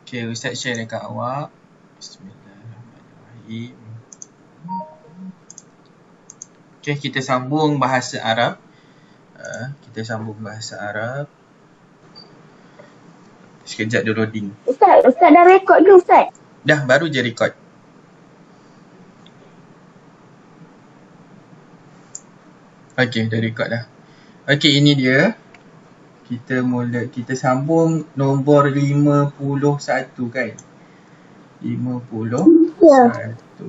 Okay, Ustaz share dekat awak. Bismillahirrahmanirrahim. Okay, kita sambung bahasa Arab. Sekejap dia loading. Ustaz dah rekod ke Ustaz? Dah, baru je record. Okay, dah record dah. Okay, ini dia. Kita sambung nombor 51 kan? 51. Ya. 31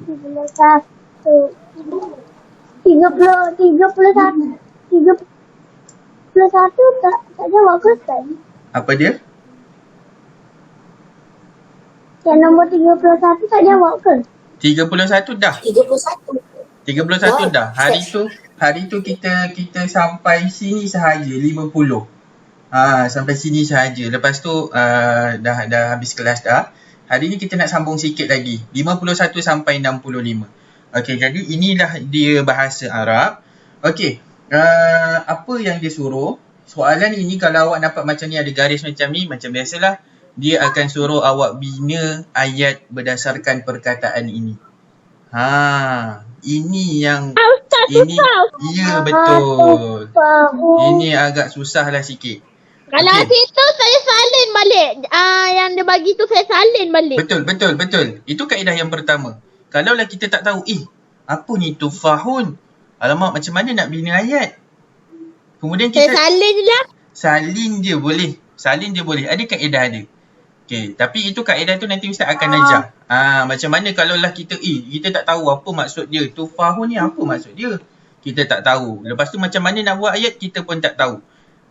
tak jawab ke Ustaz? Apa dia? Yang nombor 31 tak jawab ke? 31 dah. 31 dah. Hari tu kita sampai sini sahaja 50. Sampai sini sahaja. Lepas tu dah habis kelas dah. Hari ni kita nak sambung sikit lagi. 51 sampai 65. Okey, jadi inilah dia bahasa Arab. Okey. Apa yang dia suruh? Soalan ini kalau awak dapat macam ni, ada garis macam ni, macam biasalah, dia akan suruh awak bina ayat berdasarkan perkataan ini. Ini yang ya, betul. Ini agak susah lah sikit. Kalau situ saya salin balik. Yang dia bagi tu saya salin balik. Betul. Itu kaedah yang pertama. Kalaulah kita tak tahu, apa ni tufahun? Alamak, macam mana nak bina ayat? Kemudian kita salin je lah. Salin je boleh. Ada kaedah dia. Okay, tapi itu kaedah tu nanti Ustaz akan ajar. Macam mana kalaulah kita tak tahu apa maksud dia. Tufahun ni apa maksud dia? Kita tak tahu. Lepas tu macam mana nak buat ayat, kita pun tak tahu.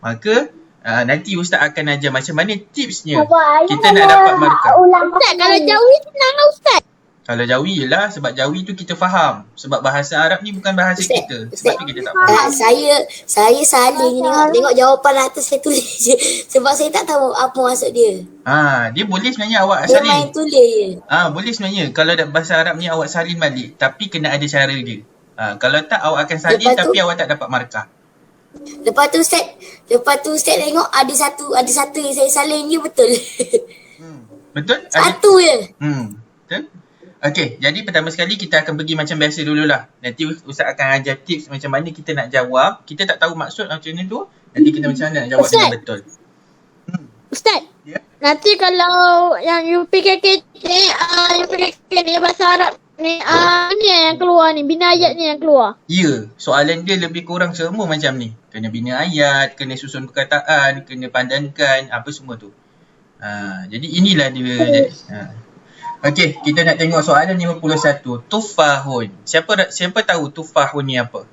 Maka nanti Ustaz akan ajar macam mana tipsnya kita nak dapat markah. Ustaz, kalau Jawi senang lah Ustaz. Kalau Jawi yelah, sebab Jawi tu kita faham. Sebab bahasa Arab ni bukan bahasa kita. Sebab tu kita tak faham. Saya salin tengok jawapan atas saya tulis je. Sebab saya tak tahu apa maksud dia. Dia boleh sebenarnya awak Dia salin. main tulis je. Boleh sebenarnya. Kalau bahasa Arab ni awak salin balik. Tapi kena ada cara dia. Kalau tak, awak akan salin tapi awak tak dapat markah. Lepas tu Ustaz tengok ada satu yang saya salin je, betul. Betul? Satu je. Betul? Okey, jadi pertama sekali kita akan pergi macam biasa dululah. Nanti Ustaz akan ajar tips macam mana kita nak jawab. Kita tak tahu maksud macam ni tu. Nanti kita macam mana nak jawab dengan betul. Ustaz, Ya? nanti kalau yang UPKK ni bahasa Arab ni, ni yang keluar ni, bina ayat ni yang keluar. Ya, soalan dia lebih kurang semua macam ni. Kena bina ayat, kena susun perkataan, kena pandankan, apa semua tu. Jadi inilah dia. Okey, kita nak tengok soalan 51. Tufahun. Siapa tahu tufahun ni apa?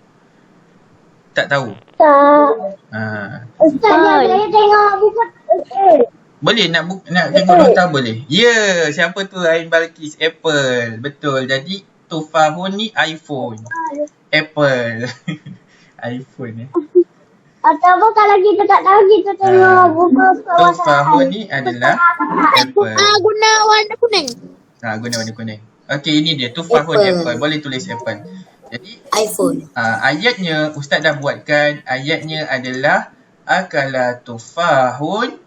Tak tahu? Tak. Ustaz, saya tengok buku. Boleh nak tengok nota boleh? Ya, siapa tu? Ain Balkis, Apple. Betul. Jadi tufahun ni iPhone. Apple. iPhone Ataupun kalau kita tak tahu, kita tengok buku. Tufahun ni adalah Apple. Guna warna kuning. Guna warna kuning. Okey, ini dia tufahun Apple. Boleh tulis Apple. Jadi iPhone. Ayatnya Ustaz dah buatkan. Ayatnya adalah akala tufahun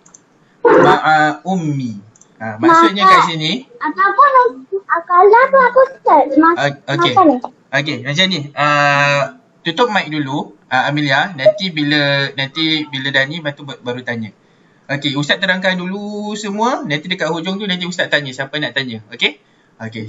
ma'a ummi. Maksudnya kat sini. Ataupun akalah tu aku Ustaz. Okey, macam ni. Tutup mic dulu, Amelia. Nanti bila dah ni baru tanya. Okey, Ustaz terangkan dulu semua. Nanti dekat hujung tu nanti Ustaz tanya siapa nak tanya. Okey? Okey.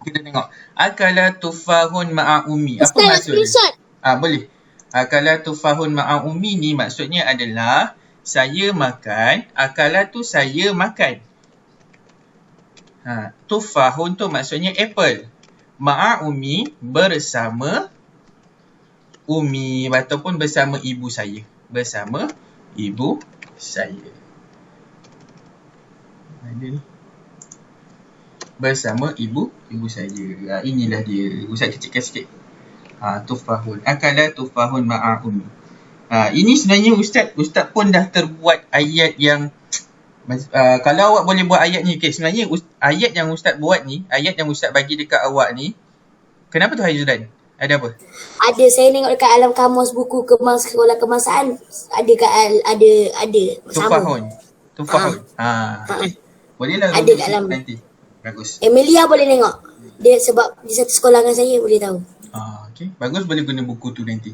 Kita tengok. Akala tufahun ma'a ummi. Apa maksudnya? Boleh. Akala tufahun ma'a ummi ni maksudnya adalah saya makan. Akala tu saya makan. Tufahun tu maksudnya apple. Ma'a ummi bersama Umi ataupun bersama ibu saya. Bersama ibu saya. Ada ni. Bersama ibu saya. Inilah dia. Ustaz kecilkan sikit. Tufahun. Akala tufahun ma'a umi. Ini sebenarnya Ustaz pun dah terbuat ayat yang kalau awak boleh buat ayat ni. Okay, sebenarnya ayat yang Ustaz buat ni, ayat yang Ustaz bagi dekat awak ni. Kenapa tu Haizulan? Ada apa? Ada, saya tengok dekat alam kamus buku sekolah kebangsaan. Ada. Tufahun. Bolehlah Ada rumus kat dalam. nanti. Bagus. Emilia boleh tengok. Dia sebab di satu sekolah dengan saya boleh tahu. Okay. Bagus, boleh guna buku tu nanti.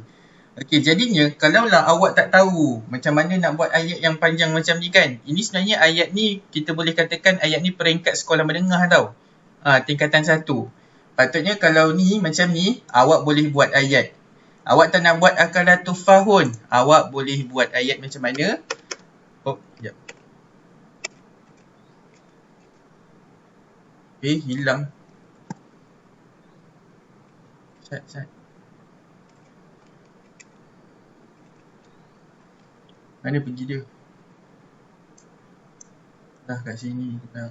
Okay, jadinya kalaulah awak tak tahu macam mana nak buat ayat yang panjang macam ni kan. Ini sebenarnya ayat ni kita boleh katakan ayat ni peringkat sekolah menengah tau. Tingkatan 1. Patutnya kalau ni macam ni, awak boleh buat ayat. Awak tak nak buat akalah tufahun, awak boleh buat ayat macam mana? Oh, sekejap. Hilang. Sat. Mana pergi dia? Dah kat sini dah.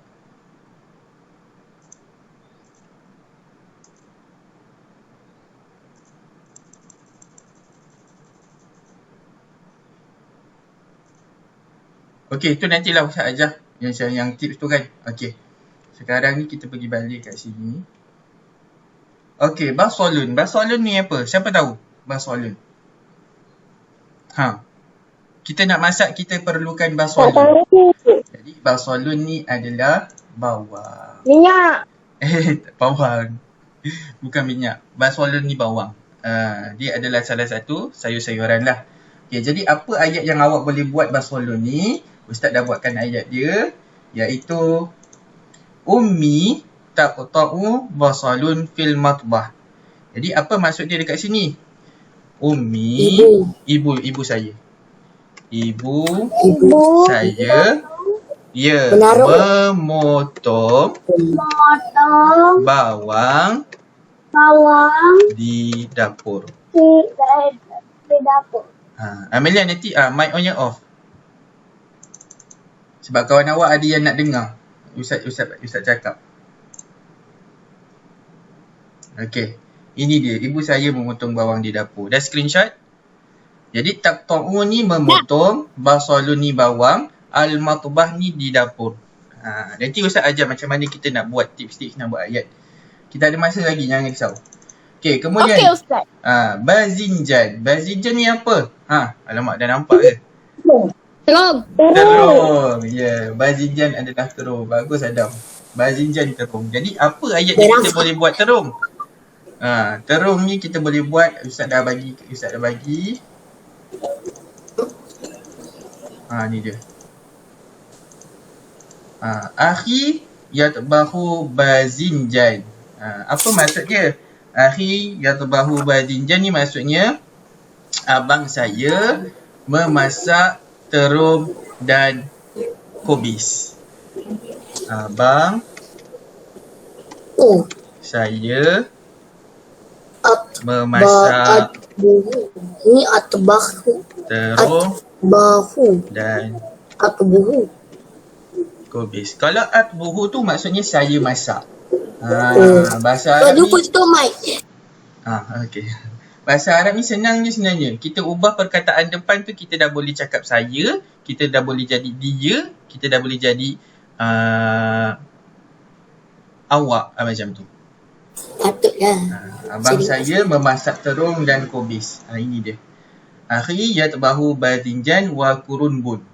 Okey, tu nantilah Ustaz ajar yang tips tu kan. Okey. Sekarang ni kita pergi balik kat sini. Okey, basolun. Basolun ni apa? Siapa tahu basolun? Kita nak masak, kita perlukan basolun. Jadi basolun ni adalah bawang. Minyak. Bawang. Bukan minyak. Basolun ni bawang. Dia adalah salah satu sayur-sayuran lah. Okay, jadi apa ayat yang awak boleh buat basolun ni? Ustaz dah buatkan ayat dia. Iaitu Ummi taqta'u basalun fil matbah. Jadi apa maksud dia dekat sini? Ummi, ibu saya. Ibu saya memotong bawang di dapur. Di dapur. Amelia nanti mic on off. Sebab kawan awak ada yang nak dengar Ustaz cakap. Okey. Ini dia, ibu saya memotong bawang di dapur. Dah screenshot? Jadi taqta'u ni memotong, basalun ni bawang, al-matbah ni di dapur. Nanti Ustaz ajar macam mana kita nak buat tips-tips nak buat ayat. Kita ada masa lagi, jangan risau. Okey, kemudian Okey Ustaz. bazinjan. Bazinjan ni apa? Alamak, dah nampak ke? Terung. Terung. Ya, bazinjan adalah terung. Bagus Adam. Bazinjan terung. Jadi apa ayat ni kita boleh buat terung? Terung ni kita boleh buat, Ustaz dah bagi. Ni dia. Akhi yatbahu bazinjan. Apa maksud dia? Akhi yatbahu bazinjan ni maksudnya abang saya memasak terung dan kubis. Abang saya memasak ini atbahu terung dan kubis. Kalau atbuhu tu maksudnya saya masak. Bahasa Arab lupa ni tu mic. okey. Bahasa Arab ni senang je sebenarnya. Kita ubah perkataan depan tu, kita dah boleh cakap saya, kita dah boleh jadi dia, kita dah boleh jadi awak macam tu. Patutlah. Abang saya memasak terung dan kubis. Ini dia. Akhi yatbahu bazinjan wa kurunbun.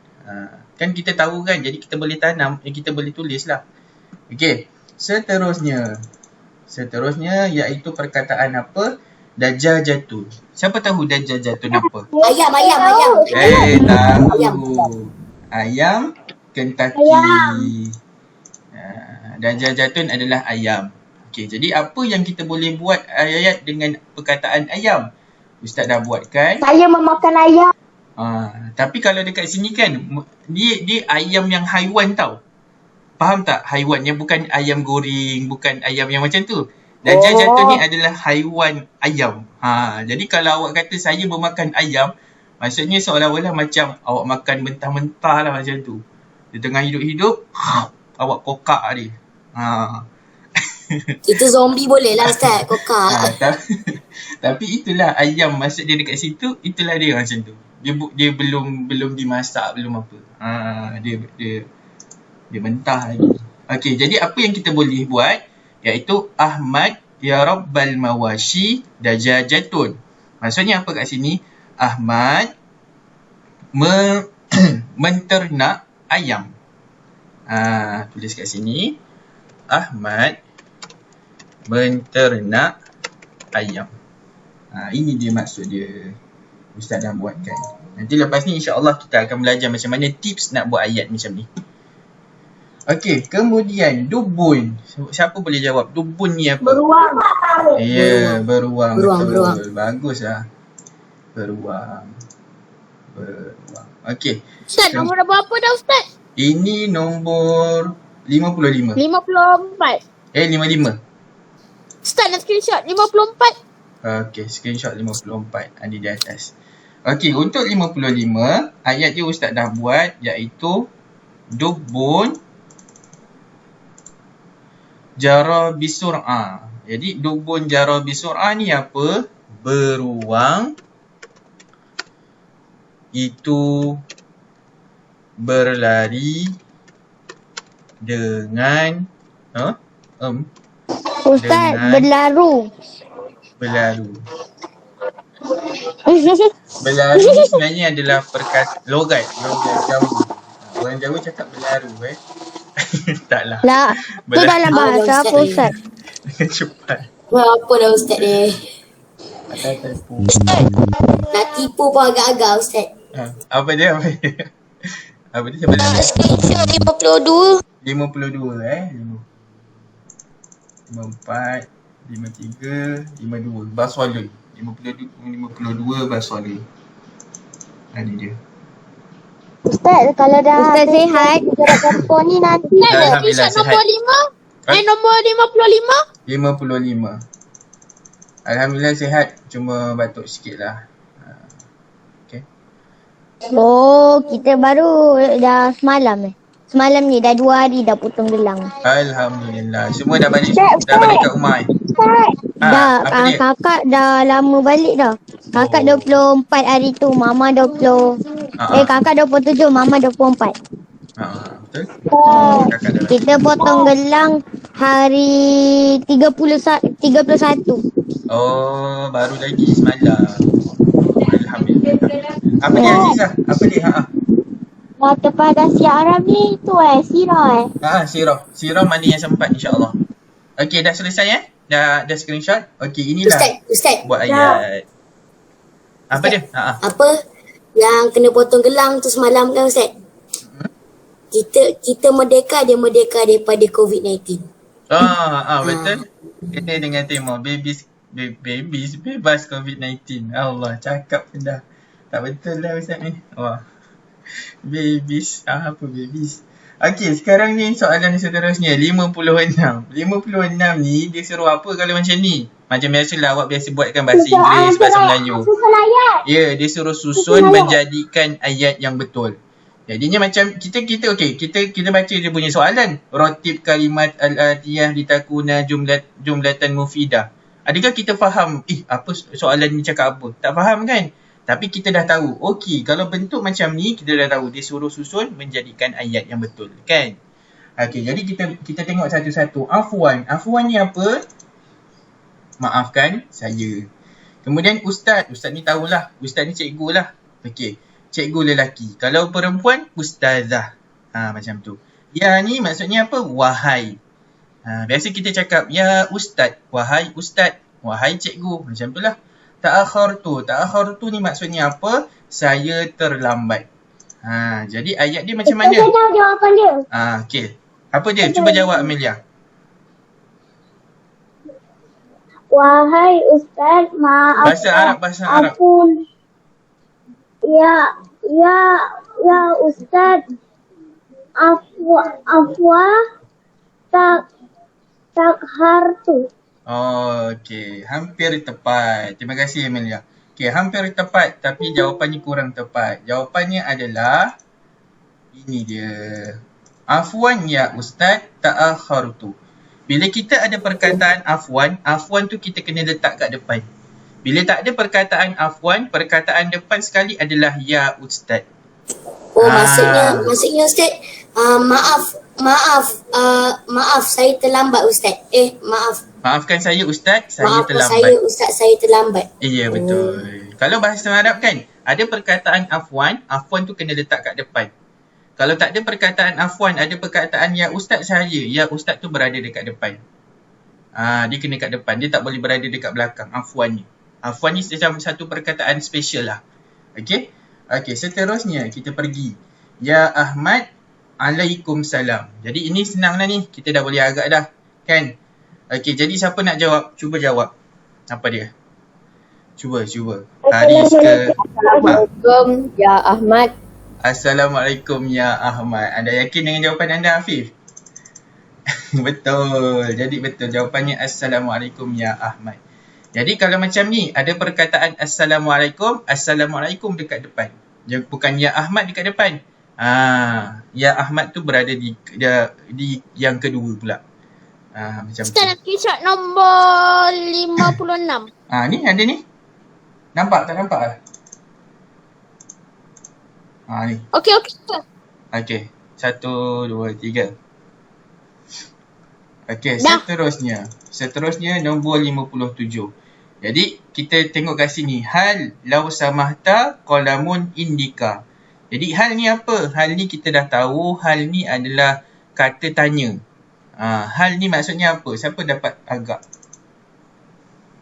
Kan kita tahu kan, jadi kita boleh tanam, kita boleh tulis lah. Okey. Seterusnya iaitu perkataan apa? Dajajatun. Siapa tahu dajajatun apa? Ayam. Tahu. Ayam Kentucky. Dajajatun adalah ayam. Okey, jadi apa yang kita boleh buat ayat dengan perkataan ayam? Ustaz dah buatkan. Saya memakan ayam. Tapi kalau dekat sini kan, dia ayam yang haiwan tau. Faham tak? Haiwan yang bukan ayam goreng, bukan ayam yang macam tu. Dajajatun ni adalah haiwan ayam. Jadi kalau awak kata saya memakan ayam, maksudnya seolah-olah macam awak makan mentah-mentah lah macam tu. Di tengah hidup-hidup, awak kokak dia. Itu zombie boleh lah Ustaz, kokak. Tapi itulah ayam, maksud dia dekat situ, itulah dia macam tu. Dia belum dimasak, belum apa. Dia mentah lagi. Okey, jadi apa yang kita boleh buat iaitu Ahmad ya rabbal mawashi dajajatun. Maksudnya apa kat sini? Ahmad menternak ayam. Tulis kat sini. Ahmad menternak ayam. Ini dia maksud dia. Ustaz dah buatkan. Nanti lepas ni insya-Allah kita akan belajar macam mana tips nak buat ayat macam ni. Okey, kemudian dubun. Siapa boleh jawab dubun ni apa? Beruang. Ya, beruang. Betul. Beruang. Baguslah. Beruang. Okey. Ustaz, nombor berapa dah Ustaz? Ini nombor 55. 54. 55. Ustaz nak screenshot 54. Okey, screenshot 54 ada di atas. Okey, untuk 55, ayat dia Ustaz dah buat iaitu dubun jara bisur'a. Jadi dubun jara bisur'a ni apa? Beruang itu berlari dengan Ustaz, berlaru. Berlaru ni sebenarnya adalah logat Jawa. Orang Jawa cakap berlaru Taklah. Lah, tu dalam bahasa apa Ustaz? Cepat. Apa dah Ustaz ni? Atas telefon. Nak tipu pun agak-agak Ustaz. Apa dia? Apa dia sebenarnya? Screenshot 52. 52 54 53 52 Basolun 52 Basolun. Ini dia. Ustaz, kalau dah Ustaz sihat. telefon ni nanti Ustaz, Alhamdulillah, screenshot nombor 5. Nombor 55. 55. Alhamdulillah sihat, cuma batuk sikit lah. Oh, kita baru dah semalam Semalam ni dah 2 hari dah potong gelang. Alhamdulillah. Semua dah balik kat rumah Dah, apa dia? kakak dah lama balik dah. Kakak 24 hari tu, mama 20. Kakak 27, mama 24. Betul? Kakak dah Kita potong gelang hari 31. Oh, baru lagi semalam. Alhamdulillah. Apa dia Azizah? Apa dia? Mata pada si Arab ni tu sirah Sirah mana yang sempat insya-Allah. Okey, dah selesai Dah screenshot. Okey, inilah Ustaz. buat ayat. Apa dia? Apa yang kena potong gelang tu semalam kan Ustaz? Kita merdeka, dia merdeka daripada COVID-19. Betul. Kena dengan tema babies bebas COVID-19. Allah, cakap pun dah tak betul lah Ustaz ni. Babies. Apa babies? Okey, sekarang ni soalan seterusnya 56. 56 ni dia suruh apa kalau macam ni? Macam biasalah awak biasa buatkan bahasa Inggeris, bahasa Melayu. Susun ayat. Ya, dia suruh susun menjadikan ayat yang betul. Jadinya macam kita okey, kita baca dia punya soalan. Ratib kalimat al-atiyah litakuna jumlatan mufidah. Adakah kita faham apa soalan ni cakap apa? Tak faham kan? Tapi kita dah tahu. Okey, kalau bentuk macam ni kita dah tahu dia suruh susun menjadikan ayat yang betul, kan? Okey, jadi kita tengok satu-satu. Afwan ni apa? Maafkan saya. Kemudian ustaz ni tahulah. Ustaz ni cikgu lah. Okey, cikgu lelaki. Kalau perempuan, ustazah. Macam tu. Ya ni maksudnya apa? Wahai. Biasa kita cakap, ya ustaz, wahai ustaz, wahai cikgu. Macam tu lah. Ta'akhartu ni maksudnya apa? Saya terlambat. Jadi ayat dia macam mana? Kita tahu jawapan dia. Okey. Apa dia? Cuba jawab Amelia. Wahai Ustaz, maaf. Bahasa Arab. Ampun. Ya Ustaz. Afwa takhartu. Okey, hampir tepat. Terima kasih Amelia. Okey, hampir tepat tapi jawapannya kurang tepat. Jawapannya adalah ini dia. Afwan ya Ustaz, ta'akhartu. Bila kita ada perkataan afwan tu kita kena letak kat depan. Bila tak ada perkataan afwan, perkataan depan sekali adalah ya Ustaz. Maksudnya Ustaz, maaf saya terlambat Ustaz. Maafkan saya Ustaz, saya terlambat. Maafkan saya Ustaz, saya terlambat. Iya, betul. Kalau bahasa Arab kan, ada perkataan afwan tu kena letak kat depan. Kalau tak ada perkataan Afwan, ada perkataan ya ustaz sahaja. Ya ustaz tu berada dekat depan. Dia kena kat depan. Dia tak boleh berada dekat belakang. Afwan ni. Afwan ni macam satu perkataan special lah. Okey. Okey, seterusnya kita pergi. Ya Ahmad, Waalaikumsalam. Jadi ini senang dah ni. Kita dah boleh agak dah. Kan? Okey, jadi siapa nak jawab? Cuba jawab. Apa dia? Cuba. Haris ke? Assalamualaikum ya Ahmad. Assalamualaikum ya Ahmad. Anda yakin dengan jawapan anda, Afif? Betul. Jadi betul. Jawapannya Assalamualaikum ya Ahmad. Jadi kalau macam ni, ada perkataan Assalamualaikum, Assalamualaikum dekat depan. Bukan ya Ahmad dekat depan. Ya Ahmad tu berada di yang kedua pula. Macam tu. Ustaz, screenshot nombor 56. Ni ada ni. Nampak tak nampak lah? Ni. Okey. Okey. 1, 2, 3. Okey, Dah. Seterusnya nombor 57. Jadi kita tengok kat sini. Hal law samahta qalamun indika. Jadi hal ni apa? Hal ni kita dah tahu. Hal ni adalah kata tanya. Hal ni maksudnya apa? Siapa dapat agak?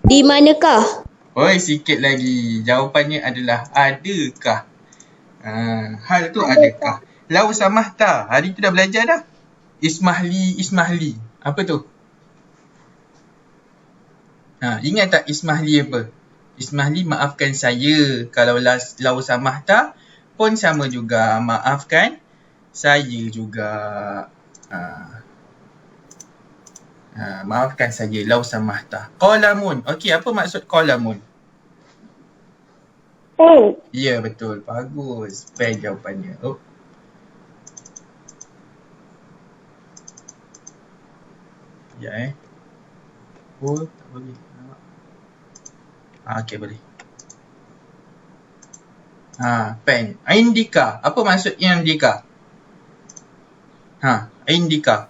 Di manakah? Oi, sikit lagi. Jawapannya adalah adakah. Hal tu adakah. Law samahta. Hari tu dah belajar dah. Ismahli. Apa tu? Ingat tak Ismahli apa? Ismahli maafkan saya. Kalau law samahta pun sama juga. Maafkan saya juga. Maafkan saya. Law samahta. Qalamun. Okey, apa maksud qalamun? Pen. Ya, betul. Bagus. Pen jawapannya. Ya, tak boleh. Okey, boleh. Pen. Indika. Apa maksud indika? Indika.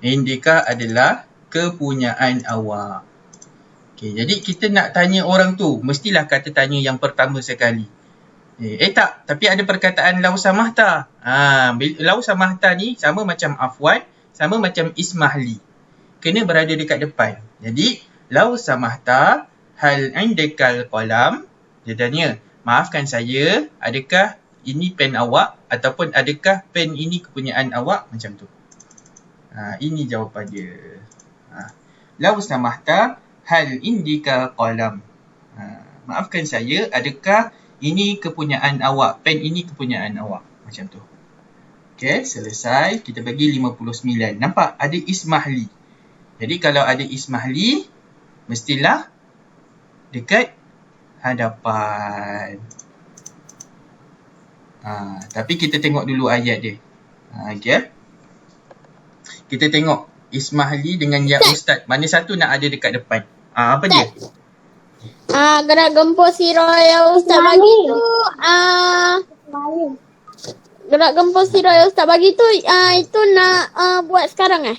Indika adalah kepunyaan awak. Okey, jadi kita nak tanya orang tu, mestilah kata tanya yang pertama sekali. Tak, tapi ada perkataan law samahta. Law samahta ni sama macam Afwan, sama macam Ismahli. Kena berada dekat depan. Jadi, law samahta hal indakal qalam. Dia tanya, maafkan saya, adakah ini pen awak ataupun adakah pen ini kepunyaan awak? Macam tu. Ini jawapan dia. Law samahta hal indika qalam. Maafkan saya, adakah ini kepunyaan awak? Pen ini kepunyaan awak. Macam tu. Okey, selesai. Kita bagi 59. Nampak? Ada Ismahli. Jadi kalau ada Ismahli, mestilah dekat hadapan. Tapi kita tengok dulu ayat dia. Okey. Kita tengok Ismahli dengan ya ustaz. Mana satu nak ada dekat depan? Apa dia? Gerak gempur sirah yang Ustaz bagi tu. Gerak gempur sirah yang Ustaz bagi tu, itu nak buat sekarang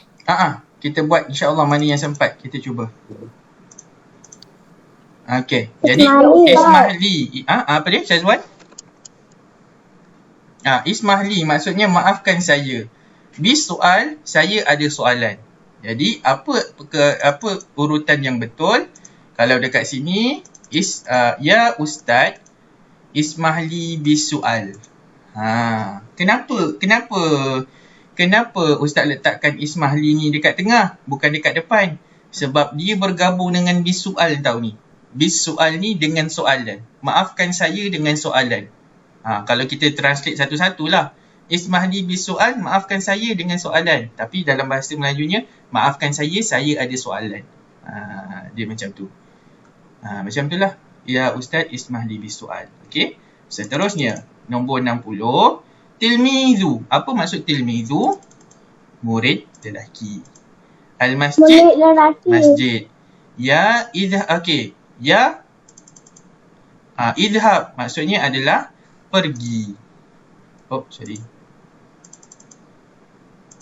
Kita buat insya-Allah mana yang sempat. Kita cuba. Okey. Jadi Ismahli. Apa dia? Syazwan? Ismahli maksudnya maafkan saya. Bis soal, saya ada soalan. Jadi apa urutan yang betul? Kalau dekat sini ya ustaz Ismahli bis soal. Kenapa ustaz letakkan Ismahli ni dekat tengah, bukan dekat depan? Sebab dia bergabung dengan bis soal tau ni. Bis soal ni dengan soalan. Maafkan saya dengan soalan. Kalau kita translate satu-satulah. Ismahli bis soal, maafkan saya dengan soalan. Tapi dalam bahasa Melajunya, maafkan saya ada soalan. Dia macam tu. Macam tu lah. Ya Ustaz Ismahli bis soal. Okey. Seterusnya, nombor 60. Tilmizu. Apa maksud tilmizu? Murid lelaki. Al-masjid. Murid lelaki. Masjid. Ya okey. Ya idhab maksudnya adalah pergi.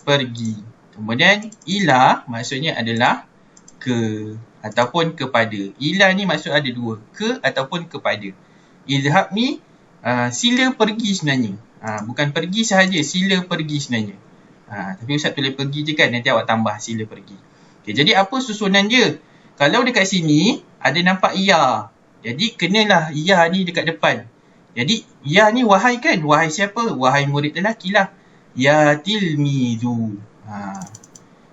Pergi. Kemudian ila maksudnya adalah ke ataupun kepada. Ila ni maksud ada dua, ke ataupun kepada. Idhab ni sila pergi sebenarnya. Bukan pergi sahaja, sila pergi sebenarnya. Tapi Ustaz tulis pergi je kan, nanti awak tambah sila pergi. Okay, jadi apa susunan dia? Kalau dekat sini ada nampak ya. Jadi kenalah ya ni dekat depan. Jadi ya ni wahai kan? Wahai siapa? Wahai murid lelaki lah. Ya tilmidu.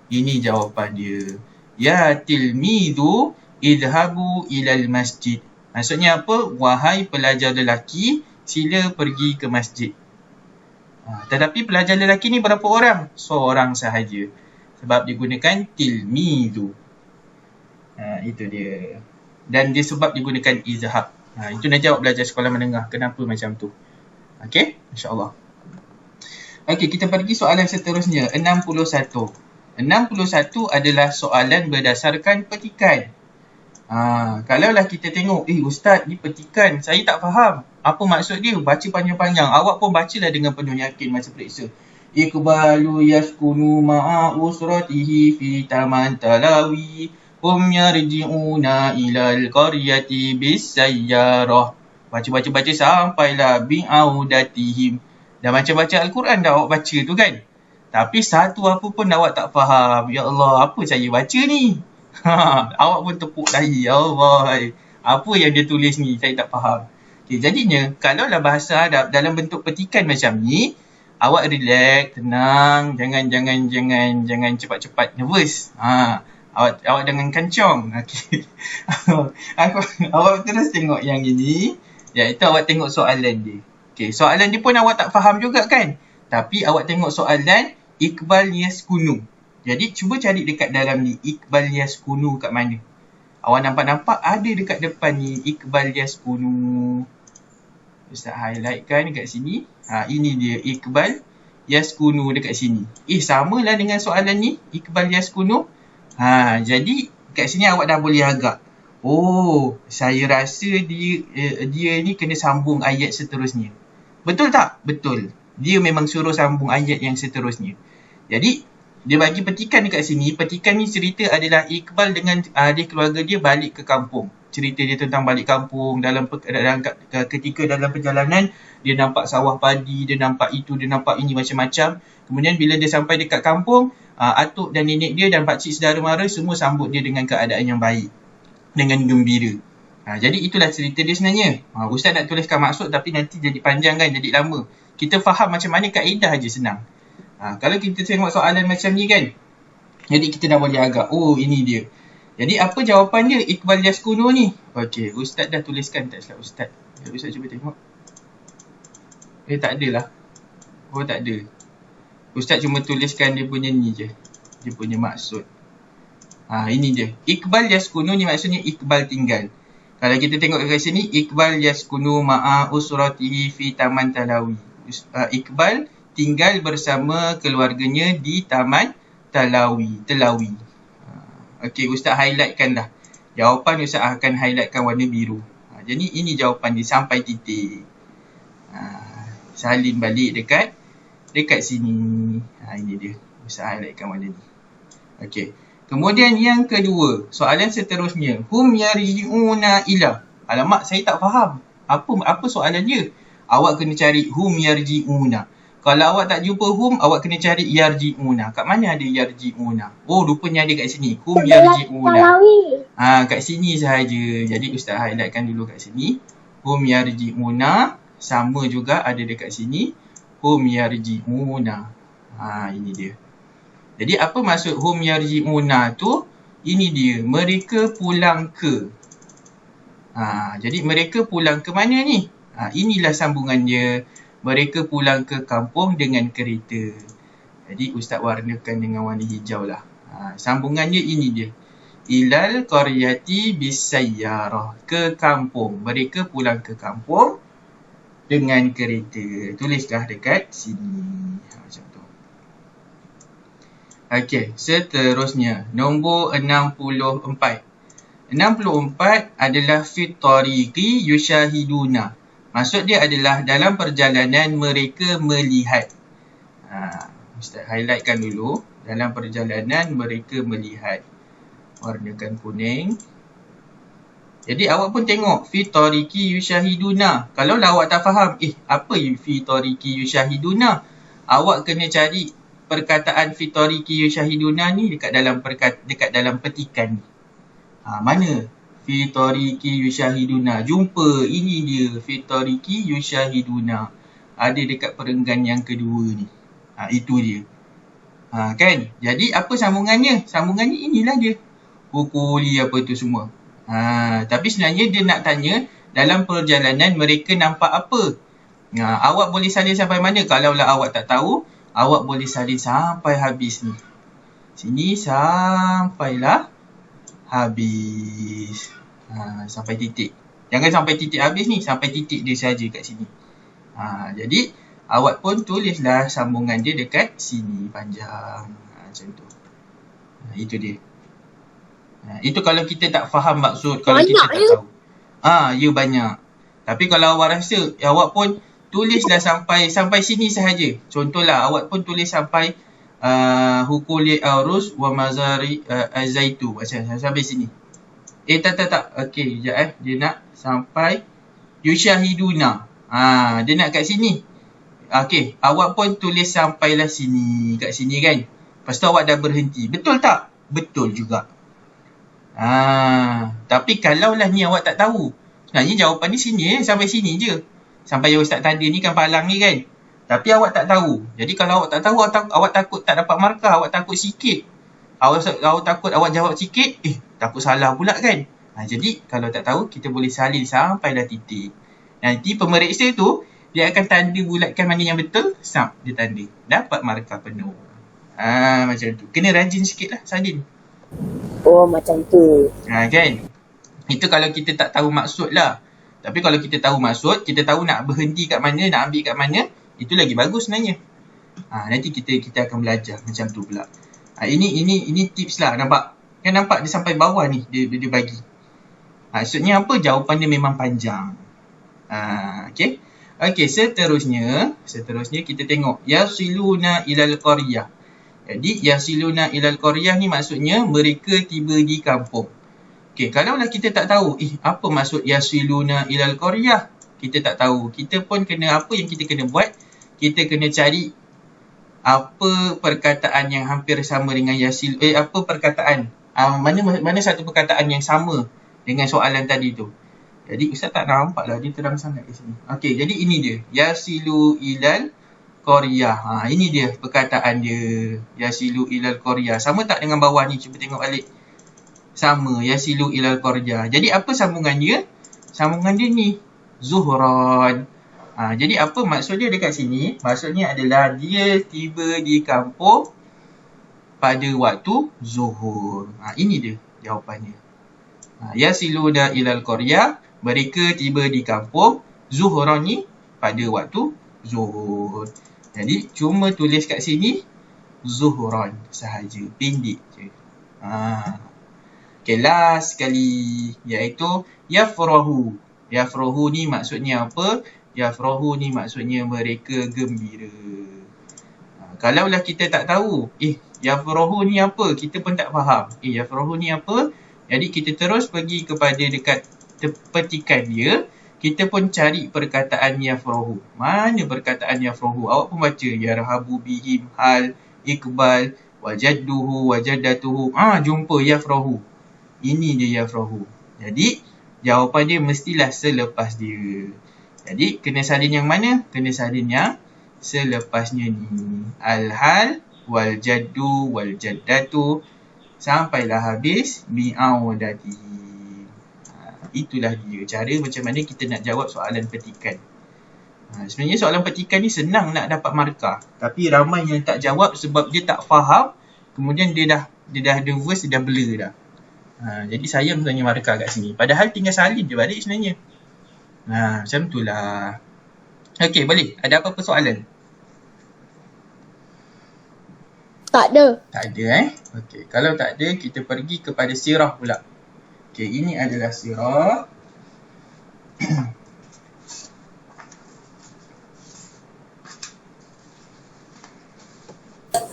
Ini jawapan dia. Ya tilmidu idhabu ilal masjid. Maksudnya apa? Wahai pelajar lelaki, sila pergi ke masjid. Tetapi pelajar lelaki ni berapa orang? Seorang sahaja. Sebab digunakan tilmidu. Itu dia. Dan dia sebab digunakan izhab. Itu nak jawab belajar sekolah menengah. Kenapa macam tu? Okey? InsyaAllah. Okey, kita pergi soalan seterusnya. 61. 61 adalah soalan berdasarkan petikan. Kalaulah kita tengok, Ustaz, ni petikan. Saya tak faham. Apa maksud dia? Baca panjang-panjang. Awak pun bacalah dengan penuh yakin masa periksa. Iqbalu yaskunu ma'a usratihi fi taman talawi. Hum yarji'una ilal qaryati bisayyarah. Baca-baca sampailah bi'audatihim. Dah baca-baca Al-Quran dah awak baca tu kan? Tapi satu apa pun awak tak faham. Ya Allah, apa saya baca ni? Awak pun tepuk dahi. Ya Allah, apa yang dia tulis ni? Saya tak faham. Okay, jadinya, kalaulah bahasa Arab dalam bentuk petikan macam ni, awak relax, tenang, jangan cepat-cepat nervous. Awak jangan kancong. Okay. Awak terus tengok yang ini, iaitu awak tengok soalan dia. Okay, soalan dia pun awak tak faham juga kan? Tapi awak tengok soalan Iqbal yaskunu. Jadi cuba cari dekat dalam ni Iqbal yaskunu kat mana? Awak nampak ada dekat depan ni Iqbal yaskunu. Ustaz highlightkan dekat sini. Ini dia Iqbal yaskunu dekat sini. Samalah dengan soalan ni Iqbal yaskunu. Jadi kat sini awak dah boleh agak. Oh, saya rasa dia ni kena sambung ayat seterusnya. Betul tak? Betul. Dia memang suruh sambung ayat yang seterusnya. Jadi, dia bagi petikan dekat sini. Petikan ni cerita adalah Iqbal dengan ahli keluarga dia balik ke kampung. Cerita dia tentang balik kampung. Ketika dalam perjalanan, dia nampak sawah padi, dia nampak itu, dia nampak ini macam-macam. Kemudian bila dia sampai dekat kampung, atuk dan nenek dia dan pakcik saudara mara semua sambut dia dengan keadaan yang baik. Dengan gembira. Jadi itulah cerita dia sebenarnya. Ustaz nak tuliskan maksud tapi nanti jadi panjang kan, jadi lama. Kita faham macam mana kaedah je senang. Kalau kita tengok soalan macam ni kan, jadi kita dah boleh agak, oh ini dia. Jadi apa jawapan dia Iqbal yaskunu ni? Okey, Ustaz dah tuliskan tak silap Ustaz. Ustaz cuba tengok. Tak adalah. Oh tak ada. Ustaz cuma tuliskan dia punya ni je. Dia punya maksud. Ini dia. Iqbal yaskunu ni maksudnya Iqbal tinggal. Kalau kita tengok kat sini, Iqbal yaskunu ma'a usratihi fi taman talawi. Iqbal tinggal bersama keluarganya di taman Telawi. Okey, Ustaz highlightkan dah. Jawapan Ustaz akan highlightkan warna biru. Jadi ini jawapan dia sampai titik. Salin balik dekat sini. Ini dia. Ustaz highlightkan warna ni. Okey. Kemudian yang kedua, soalan seterusnya. Hum yarji'una ila. Alamak, saya tak faham. Apa soalan dia? Awak kena cari hum yarji'una. Kalau awak tak jumpa hum, awak kena cari yarji'una. Kat mana ada yarji'una? Oh, rupanya ada kat sini. Hum yarji'una. Kat sini sahaja. Jadi Ustaz highlightkan dulu kat sini. Hum yarji'una. Sama juga ada dekat sini. Hum yarji'una. Ini dia. Jadi apa maksud hum yarji'una tu? Ini dia. Mereka pulang ke. Jadi mereka pulang ke mana ni? Inilah sambungannya. Mereka pulang ke kampung dengan kereta. Jadi Ustaz warnakan dengan warna hijau lah. Sambungannya ini dia. Ilal qaryati bisayyarah. Ke kampung. Mereka pulang ke kampung dengan kereta. Tulislah dekat sini. Macam tu. Okey, seterusnya. Nombor 64. 64 adalah fit tariqi yushahiduna. Maksud dia adalah dalam perjalanan mereka melihat. Ustaz highlightkan dulu. Dalam perjalanan mereka melihat. Warnakan kuning. Jadi awak pun tengok fi tariqi yushahiduna. Kalau lah awak tak faham, apa fi tariqi yushahiduna? Awak kena cari perkataan fi tariqi yushahiduna ni dekat dalam petikan ni. Mana fi tariqi yushahiduna? Jumpa, ini dia fi tariqi yushahiduna. Ada dekat perenggan yang kedua ni. Itu dia. Kan? Jadi apa sambungannya? Sambungannya inilah dia. Hukuli apa tu semua. Tapi sebenarnya dia nak tanya dalam perjalanan mereka nampak apa. Awak boleh salin sampai mana? Kalaulah awak tak tahu, awak boleh salin sampai habis ni. Sini sampailah habis. Sampai titik. Jangan sampai titik habis ni, sampai titik dia saja kat sini. Jadi awak pun tulislah sambungan dia dekat sini panjang. Macam tu. Itu dia. Itu kalau kita tak faham maksud, kalau kita tak tahu. Ya banyak. Tapi kalau awak rasa, awak pun tulislah sampai sini sahaja. Contohlah, awak pun tulis sampai hukuli arus wa mazari azaitu. Sampai sini. Tak. Okey, sekejap Dia nak sampai yushahiduna. Dia nak kat sini. Okey, awak pun tulis sampailah sini, kat sini kan. Lepas tu awak dah berhenti. Betul tak? Betul juga. Tapi kalaulah ni awak tak tahu, sebenarnya jawapan ni sini sampai sini je. Sampai yang Ustaz tanda ni kan palang ni kan. Tapi awak tak tahu. Jadi kalau awak tak tahu, awak takut tak dapat markah, awak takut sikit. Awak takut awak jawab sikit, takut salah pula kan. Jadi kalau tak tahu, kita boleh salin sampai dah titik. Nanti pemeriksa tu, dia akan tanda bulatkan mana yang betul, dia tanda. Dapat markah penuh. Macam tu. Kena rajin sikit lah salin. Oh, macam tu. Kan? Itu kalau kita tak tahu maksud lah. Tapi kalau kita tahu maksud, kita tahu nak berhenti kat mana, nak ambil kat mana, itu lagi bagus sebenarnya. Nanti kita akan belajar macam tu pula. Ini tips lah, nampak? Kan nampak dia sampai bawah ni, dia bagi. Maksudnya apa? Jawapan dia memang panjang. Okey, seterusnya kita tengok yasiluna ilal qaryah. Jadi yasiluna ilal qaryah ni maksudnya mereka tiba di kampung. Okey, kalaulah kita tak tahu apa maksud yasiluna ilal qaryah, kita tak tahu. Kita pun kena, apa yang kita kena buat? Kita kena cari apa perkataan yang hampir sama dengan yasil, apa perkataan, mana satu perkataan yang sama dengan soalan tadi tu. Jadi Ustaz tak nampak lah, dia terang sangat di sini. Okey, jadi ini dia, yasilu ilal qaryah. Ini dia perkataan dia, yasilu ilal qaryah. Sama tak dengan bawah ni? Cuba tengok balik. Sama, yasilu ilal qaryah. Jadi apa sambungan dia? Sambungan dia ni, zuhran. Jadi apa maksud dia dekat sini? Maksudnya adalah dia tiba di kampung pada waktu zuhur. Ini dia jawapannya. Yasiluna ilal qaryah, mereka tiba di kampung zuhran ni pada waktu zuhur. Jadi cuma tulis kat sini zuhran sahaja, pendek je. Okay, last sekali, iaitu yafrahu. Yafrahu ni maksudnya apa? Yafrahu ni maksudnya mereka gembira. Kalaulah kita tak tahu, yafrahu ni apa? Kita pun tak faham. Yafrahu ni apa? Jadi kita terus pergi kepada dekat petikan dia. Kita pun cari perkataan yafrahu. Mana perkataan yafrahu? Awak pun baca. Yarhabu bihim hal iqbal wajadduhu wajadatuhu. Jumpa yafrahu. Ini dia yafrahu. Jadi jawapan dia mestilah selepas dia. Jadi kena salin yang mana? Kena salin yang selepasnya ni. Al-hal wal jaddu wal jaddatu. Sampailah habis mi'audati. Itulah dia cara macam mana kita nak jawab soalan petikan. Sebenarnya soalan petikan ni senang nak dapat markah. Tapi ramai yang tak jawab sebab dia tak faham. Kemudian dia dah nervous, dia dah blur dah. Jadi sayang sebenarnya markah kat sini. Padahal tinggal salin je balik sebenarnya. Macam itulah. Okey, boleh. Ada apa-apa soalan? Tak ada. Tak ada Okey, kalau tak ada, kita pergi kepada sirah pula. Okey, ini adalah sirah.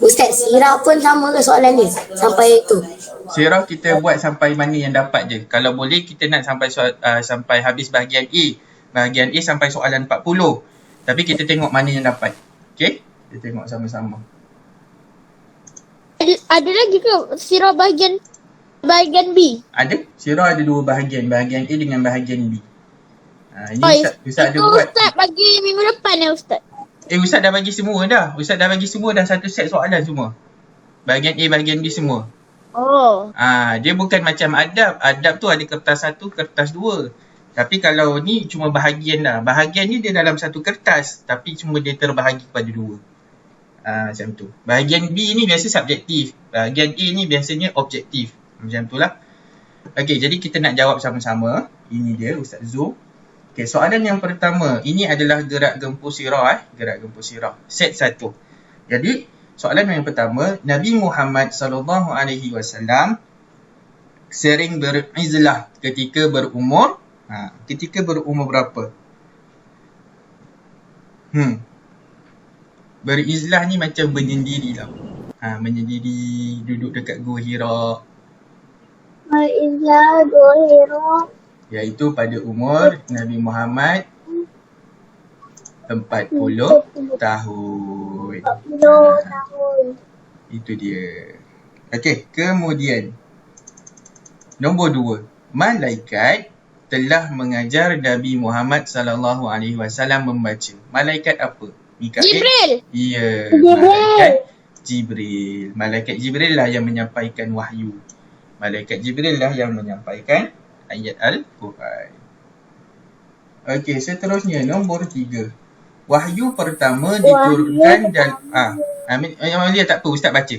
Ustaz, sirah pun sama ke soalan ni? Sampai tu. Sirah kita buat sampai mana yang dapat je. Kalau boleh kita nak sampai habis bahagian A. Bahagian A sampai soalan 40. Tapi kita tengok mana yang dapat. Okay? Kita tengok sama-sama. Ada lagi ke sirah bahagian B? Ada. Sirah ada 2 bahagian. Bahagian A dengan bahagian B. Ini Ustaz ada itu buat. Ustaz bagi minggu depan ya Ustaz? Ustaz dah bagi semua dah. Ustaz dah bagi semua dah satu set soalan semua. Bahagian A, bahagian B semua. Oh. Dia bukan macam adab. Adab tu ada kertas 1, kertas 2. Tapi kalau ni cuma bahagian dah. Bahagian ni dia dalam satu kertas. Tapi cuma dia terbahagi kepada 2. Macam tu. Bahagian B ni biasa subjektif. Bahagian A ni biasanya objektif. Macam tu lah. Okey, jadi kita nak jawab sama-sama. Ini dia Ustaz Zul. Okey, soalan yang pertama. Ini adalah gerak gempur sirah. Gerak gempur sirah. Set 1. Jadi, soalan yang pertama. Nabi Muhammad SAW sering berizlah ketika berumur. Ketika berumur berapa? Berizlah ni macam menyendiri lah. Menyendiri, duduk dekat Gua Hira. Berizlah Gua Hira. Iaitu pada umur Nabi Muhammad 40 tahun. 40 tahun. Itu dia. Okey, kemudian nombor 2. Malaikat telah mengajar Nabi Muhammad SAW membaca. Malaikat apa? Mikail? Jibril. Ya, Jibril. Malaikat Jibril lah yang menyampaikan wahyu. Malaikat Jibril lah yang menyampaikan ayat Al-Quran. Okey, seterusnya nombor 3. Wahyu pertama diturunkan Amalia tak apa, Ustaz baca.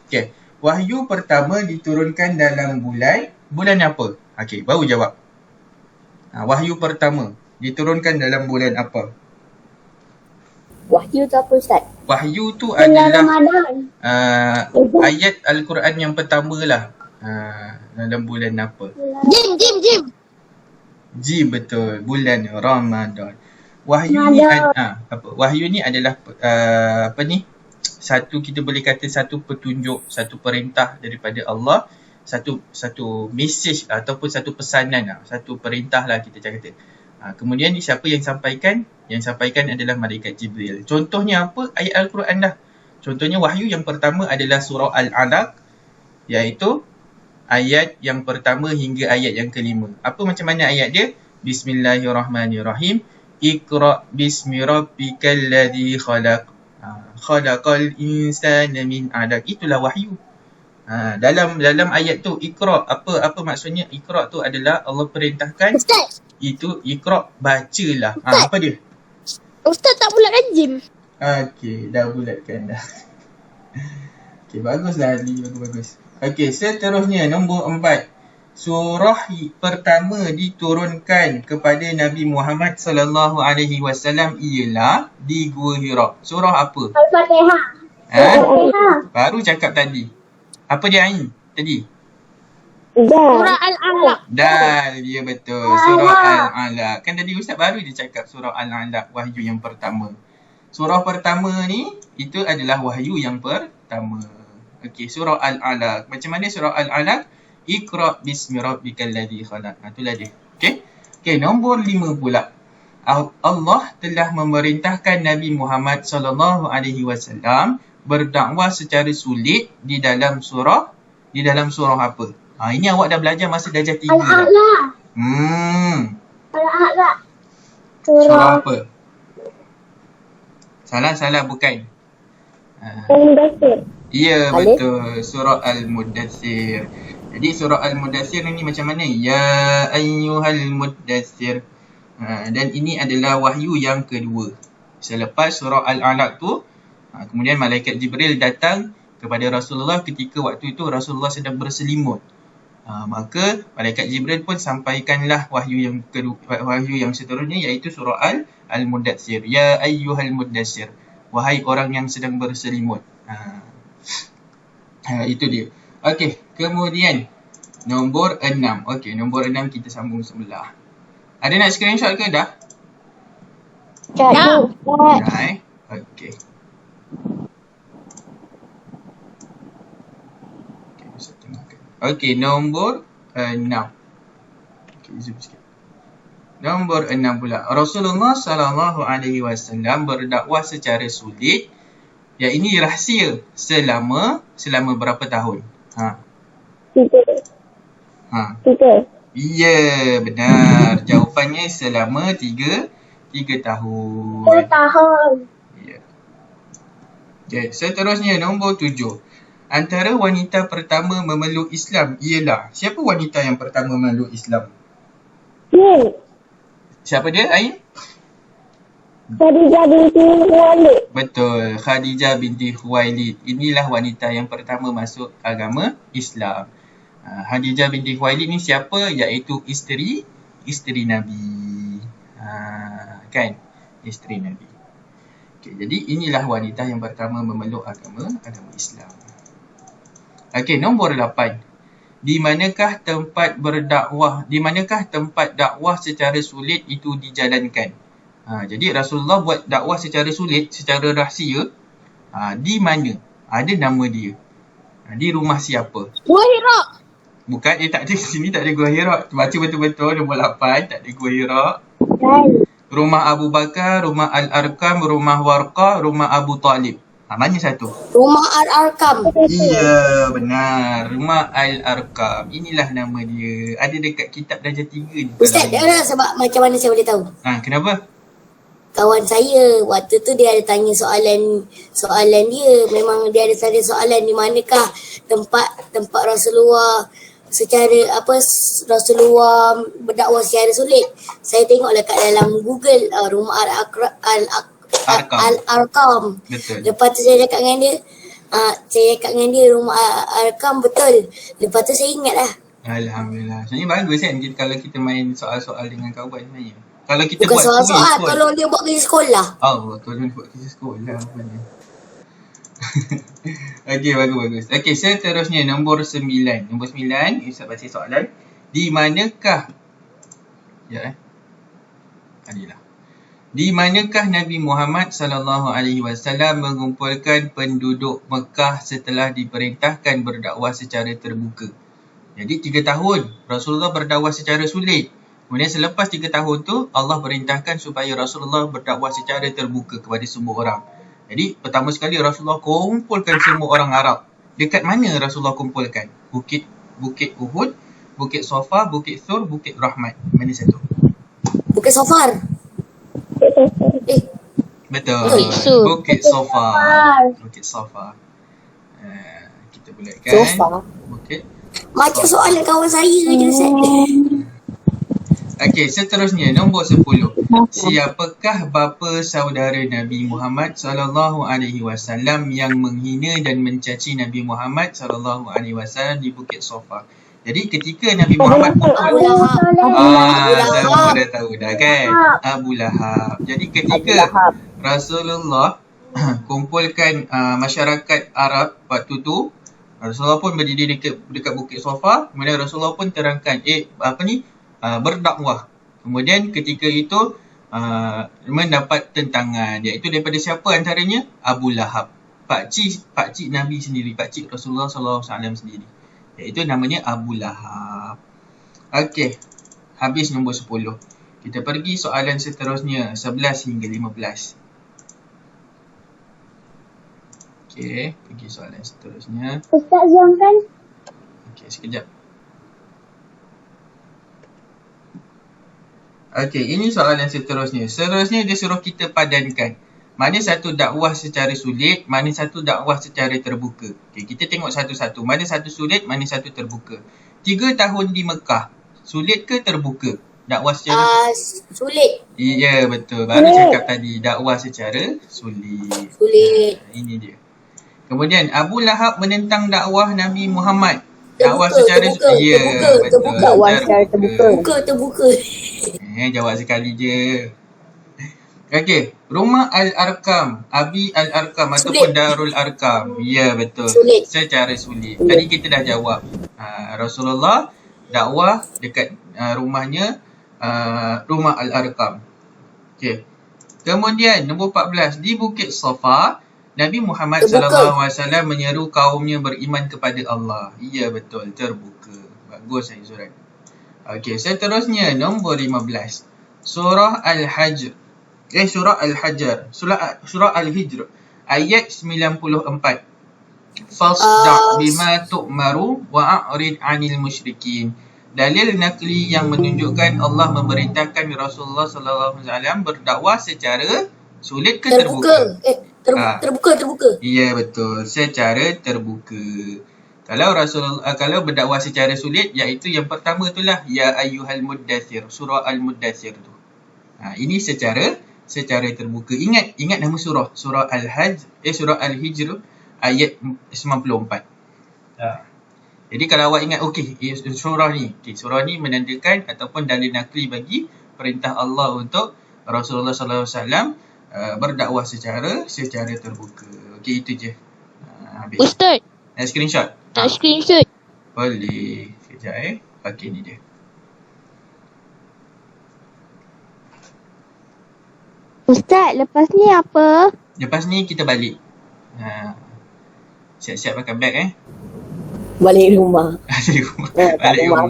Okey. Wahyu pertama diturunkan dalam bulan apa? Okey, baru jawab. Wahyu pertama diturunkan dalam bulan apa? Wahyu tu apa Ustaz? Wahyu tu Bulan adalah Ramadan. ayat Al-Quran yang pertama lah. Dalam bulan apa? Jim. Jim, betul. Bulan Ramadan. Wahyu ni Wahyu ni adalah kita boleh kata satu petunjuk, satu perintah daripada Allah, satu mesej ataupun satu pesanan lah, satu perintah lah kita kata. Kemudian siapa yang sampaikan? Yang sampaikan adalah malaikat Jibril. Contohnya apa? Ayat Al-Quran dah. Contohnya wahyu yang pertama adalah surah Al-Alaq, iaitu ayat yang pertama hingga ayat yang kelima. Apa macam mana ayat dia? Bismillahirrahmanirrahim. Iqra bismi rabbikal ladzi khalaq. Khalaqal insana min 'alaq. Itulah wahyu. Dalam ayat tu Iqra, apa maksudnya? Iqra tu adalah Allah perintahkan Ustaz. Itu Iqra, bacalah. Apa dia? Ustaz tak bulatkan Jim. Okey, dah bulatkan dah. Okey, baguslah Ali, bagus. Okey, seterusnya nombor 4. Surah pertama diturunkan kepada Nabi Muhammad SAW ialah di Gua Hira. Surah apa? Al-Fatihah. Baru cakap tadi. Apa dia Ain tadi? Surah Al-Alaq. Dah, dia betul. Surah Al-Alaq. Kan tadi Ustaz baru dia cakap surah Al-Alaq, wahyu yang pertama. Surah pertama ni, itu adalah wahyu yang pertama. Okey, surah Al-Alaq. Macam mana surah Al-Alaq? Iqra bismi rabbikal ladzi khalaq. Itulah dia. Okey, nombor 5 pula. Allah telah memerintahkan Nabi Muhammad SAW berdakwah secara sulit di dalam surah apa? Ini awak dah belajar masa darjah 3 dah. Al-Alaq. Al-Alaq. Surah apa? Salah, bukan. Al-Mudaththir. Ya, betul. Surah Al-Mudaththir. Jadi surah Al-Mudaththir ni macam mana? Ya ayyuhal mudaththir. Dan ini adalah wahyu yang kedua. Selepas surah Al-Alaq tu, kemudian malaikat Jibril datang kepada Rasulullah ketika waktu itu Rasulullah sedang berselimut. Maka malaikat Jibril pun sampaikanlah wahyu yang kedua, wahyu yang seterusnya, iaitu surah Al-Mudaththir. Ya ayyuhal mudaththir. Wahai orang yang sedang berselimut. Itu dia. Okey, kemudian nombor 6. Okey, nombor 6 kita sambung sebelah. Ada nak screenshot ke dah? Dah. Dah. Okey. Okey, nombor 6. Okey, zoom sikit. Nombor 6 pula. Rasulullah SAW berdakwah secara sulit. Ya, ini rahsia. Selama berapa tahun? Ha. 3. Ha. Ya, benar. Jawapannya selama 3 tahun. 3 tahun. Ya. Okay, seterusnya nombor 7. Antara wanita pertama memeluk Islam ialah, siapa wanita yang pertama memeluk Islam? Ni. Siapa dia, Ain? Khadijah binti Khuwailid. Betul, Khadijah binti Khuwailid. Inilah wanita yang pertama masuk agama Islam. Khadijah binti Khuwailid ni siapa? Iaitu isteri Nabi. Kan? Isteri Nabi. Okay, jadi inilah wanita yang pertama memeluk agama Islam. Okey, nombor 8. Di manakah tempat dakwah secara sulit itu dijalankan? Jadi Rasulullah buat dakwah secara sulit, secara rahsia. Di mana? Ada nama dia. Di rumah siapa? Gua Hira. Bukan, tak ada, sini tak ada Gua Hira. Baca betul-betul nombor 8, tak ada Gua Hira. Rumah Abu Bakar, rumah Al-Arqam, rumah Warqah, rumah Abu Talib. Mana satu? Rumah Al-Arqam. Ya, benar. Rumah Al-Arqam. Inilah nama dia. Ada dekat kitab darjah 3 ni. Ustaz, sebab macam mana saya boleh tahu? Kenapa? Kawan saya waktu tu dia ada tanya soalan dia, memang dia ada tanya soalan di manakah tempat Rasulullah Rasulullah berdakwah secara sulit. Saya tengoklah kat dalam Google rumah Al-Arqam. Betul. Lepas tu saya cakap dengan dia, rumah Al-Arqam betul. Lepas tu saya ingat lah. Alhamdulillah. Sebenarnya bagus kan kalau kita main soal-soal dengan kawan sebenarnya. Kalau kita Bukan buat soal-soal, pun. tolong dia buat kerja sekolah. Tolong buat kerja sekolah rupanya. Okey, bagus. Okey, seterusnya nombor 9. Nombor 9, Ustaz baca soalan. Di manakah Di manakah Nabi Muhammad SAW mengumpulkan penduduk Mekah setelah diperintahkan berdakwah secara terbuka? Jadi 3 tahun Rasulullah berdakwah secara sulit. Kemudian selepas 3 tahun tu Allah perintahkan supaya Rasulullah berdakwah secara terbuka kepada semua orang. Jadi pertama sekali Rasulullah kumpulkan semua orang Arab. Dekat mana Rasulullah kumpulkan? Bukit Uhud, Bukit Safa, Bukit Thur, Bukit Rahmat. Mana satu? Bukit Safar. Betul. Bukit Safa. Bukit Safa. Kita bulatkan. Sofa. Bukit. Macam soalan kawan saya je Ustaz. Okey, seterusnya nombor 10. Siapakah bapa saudara Nabi Muhammad SAW yang menghina dan mencaci Nabi Muhammad SAW di Bukit Safa? Jadi ketika Nabi Muhammad Abu Lahab. semua dah tahu dah kan? Abu Lahab. Jadi ketika Rasulullah kumpulkan masyarakat Arab waktu tu, Rasulullah pun berdiri dekat Bukit Safa. Kemudian Rasulullah pun terangkan berdakwah. Kemudian ketika itu mendapat tentangan, iaitu daripada siapa antaranya? Abu Lahab, pakcik Nabi sendiri, pakcik Rasulullah SAW sendiri, iaitu namanya Abu Lahab. Okey, habis nombor 10. Kita pergi soalan seterusnya, 11 hingga 15. Okey, pergi soalan seterusnya. Ustaz Zam kan? Okey, sekejap. Okey, ini soalan seterusnya. Seterusnya dia suruh kita padankan. Mana satu dakwah secara sulit, mana satu dakwah secara terbuka. Okey, kita tengok satu-satu. Mana satu sulit, mana satu terbuka. 3 tahun di Mekah, sulit ke terbuka? Dakwah secara Sulit. Ya, betul. Baru cakap tadi, dakwah secara sulit. Ini dia. Kemudian Abu Lahab menentang dakwah Nabi Muhammad. Dakwah secara terbuka. Dakwah secara terbuka. Terbuka. Jawab sekali je. Okey, rumah Al-Arqam, Abi Al-Arqam ataupun Darul Arqam. Ya, betul. Sulit. Secara sulit. Tadi kita dah jawab. Rasulullah dakwah dekat rumahnya, rumah Al-Arqam. Okey. Kemudian nombor 14, di Bukit Safa, Nabi Muhammad SAW menyeru kaumnya beriman kepada Allah. Ya, betul. Terbuka. Bagus saya surat. Okey, seterusnya nombor 15. Surah Al-Hajr. Surah Al-Hajar. Surah Al-Hijr. Ayat 94. Fasda' bima tu'maru wa'arid 'anil musyrikin. Dalil nakli yang menunjukkan Allah memerintahkan Rasulullah SAW berdakwah secara sulit ke terbuka? Terbuka. Ya, betul. Secara terbuka. Kalau berdakwah secara sulit, iaitu yang pertama itulah ya ayyuhal muddathir, surah Al-Muddathir tu. Ini secara terbuka. Ingat nama surah surah Al-Hijr ayat 94. Jadi kalau awak ingat surah ni menandakan ataupun dalil nakli bagi perintah Allah untuk Rasulullah SAW berdakwah secara terbuka. Okey, itu je. Habis. Ustaz, Nak screenshot? nak screenshot. Boleh. Sekejap Okey, ni dia. Ustaz, lepas ni apa? Lepas ni kita balik. Siap-siap pakai beg Balik rumah. Balik rumah.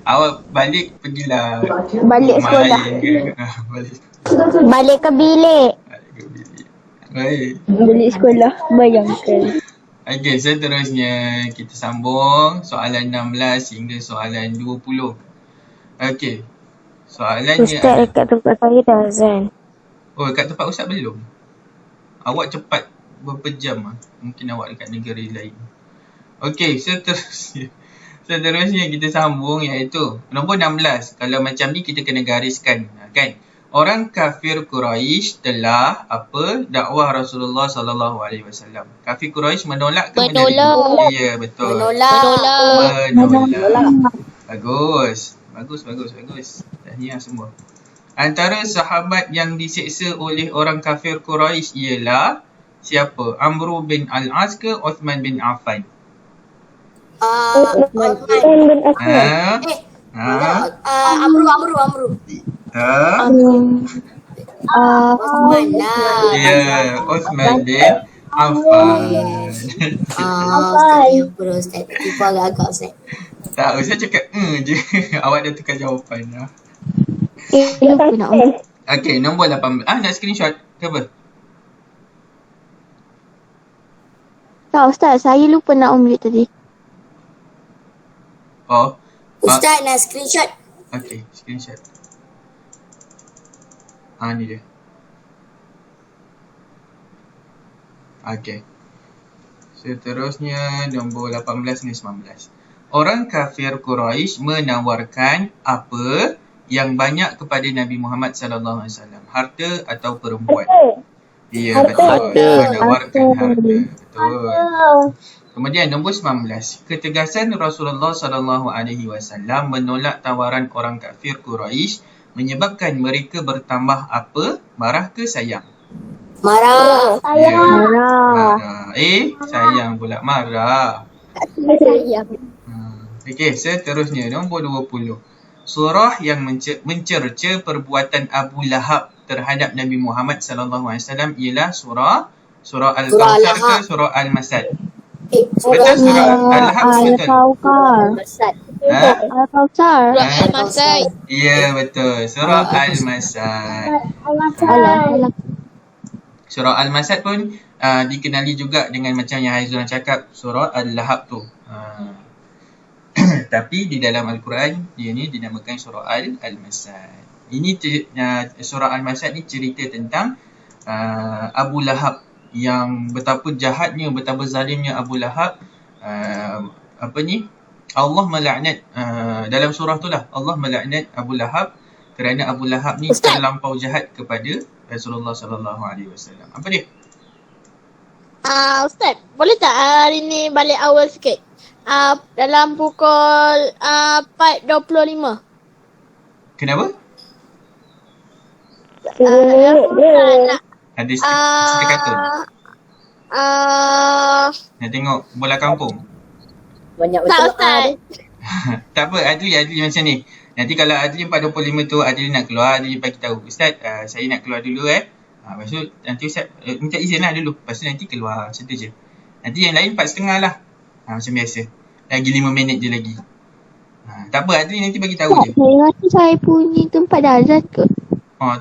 Awak balik pergilah. Balik rumah sekolah. lain ke? Balik Balik ke bilik. ke bilik. Baik. Balik sekolah. Bayangkan. Okey, seterusnya kita sambung soalan 16 hingga soalan 20. Okey. Soalannya Ustaz, dekat tempat saya dah azan. Oh, kat tempat Ustaz belum? Awak cepat berapa jam Mungkin awak dekat negara lain. Okey, seterusnya kita sambung iaitu nombor 16. Kalau macam ni kita kena gariskan kan. Orang kafir Quraisy telah dakwah Rasulullah SAW. Kafir Quraisy menolak ke menerima? Ya, betul. Menolak. Bagus. Tahniah semua. Antara sahabat yang diseksa oleh orang kafir Quraisy ialah siapa? Amr bin Al-As ke Uthman bin Affan? Uthman bin Affan. Amru. Uthman lah. Ya, Uthman bin Affan. Ustaz. Tiba agak-agak Ustaz. Tak, saya cakap je. Awak dah tukar jawapan lah. Lupa nak Okey, nombor 18. Nak screenshot ke apa? Tak, Ustaz. Saya lupa nak mute tadi. Oh. Ustaz nak screenshot. Okey, screenshot. Ni dia. Okey. Seterusnya nombor 18 hingga 19. Orang kafir Quraisy menawarkan apa yang banyak kepada Nabi Muhammad SAW? Harta atau perempuan? Ya, betul. Menawarkan harta. Betul. Kemudian nombor 19. Ketegasan Rasulullah SAW menolak tawaran orang kafir Quraisy menyebabkan mereka bertambah apa? Marah ke sayang? Marah. Ya, marah. Sayang pula marah. Okey, seterusnya nombor 20. Surah yang mencerca perbuatan Abu Lahab terhadap Nabi Muhammad SAW ialah surah Al-Kawthar ke surah Al-Masad? Betul surah Al-Lahab betul? Al-Kawthar. Al-Masad. Ya, betul. Surah Al-Masad. Surah Al-Masad pun dikenali juga dengan macam yang Haizul cakap, surah Al-Lahab tu. Tapi di dalam Al-Quran dia ni dinamakan surah Al-Masad. Ini surah Al-Masad ni cerita tentang Abu Lahab, yang betapa jahatnya, betapa zalimnya Abu Lahab. Allah melaknat dalam surah tu lah, Allah melaknat Abu Lahab kerana Abu Lahab ni terlampau jahat kepada Rasulullah SAW. Apa dia? Ustaz, boleh tak hari ni balik awal sikit? Dalam pukul 4.25. Kenapa? Ada cerita kartun. Nak tengok bola kampung. Banyak Tak, betul. Ustaz. Tak apa, Adli macam ni. Nanti kalau Adli 4.25 tu Adli nak keluar, Adli bagi tahu, Ustaz, saya nak keluar dulu Lepas tu nanti Ustaz minta izin lah dulu. Lepas tu nanti keluar macam tu je. Nanti yang lain 4.30 lah. Macam biasa. Lagi 5 minit je lagi. Tak apa, Adri nanti bagi tahu je. Saya rasa saya punya tempat dah azan ke?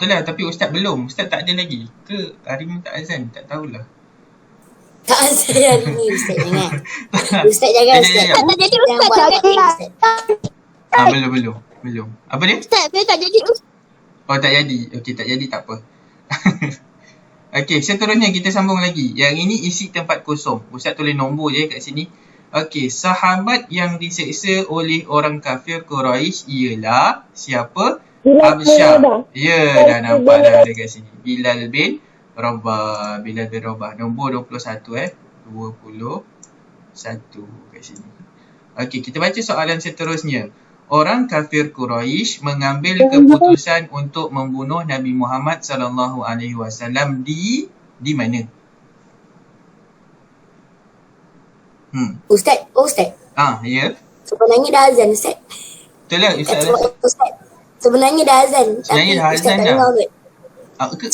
Tu lah, tapi Ustaz belum. Ustaz tak ada lagi. Ke hari ni tak azan? Tak tahulah. Tak azan hari ni Ustaz jangan. Ustaz jangan Ustaz. Ya. Tak jadi Jangan ustaz buat tak macam ni, jadi. Ustaz. Belum. Apa dia? Ustaz saya tak jadi ustaz. Tak jadi. Okey, tak jadi tak apa. Okey, seterusnya kita sambung lagi. Yang ini isi tempat kosong. Ustaz tulis nombor je kat sini. Okey, sahabat yang diseksa oleh orang kafir Quraisy ialah siapa? Habsyah. Ya, dah nampak dah dekat sini. Bilal bin Rabah. Nombor 21 21 kat sini. Okey, kita baca soalan seterusnya. Orang kafir Quraisy mengambil keputusan untuk membunuh Nabi Muhammad sallallahu alaihi wasallam di mana? Ustaz. Ya. Sebenarnya dah azan Ustaz. Betul lah Ustaz. Ustaz. Sebenarnya dah azan. Sebenarnya dah Ustaz azan tak dah. dengar kot.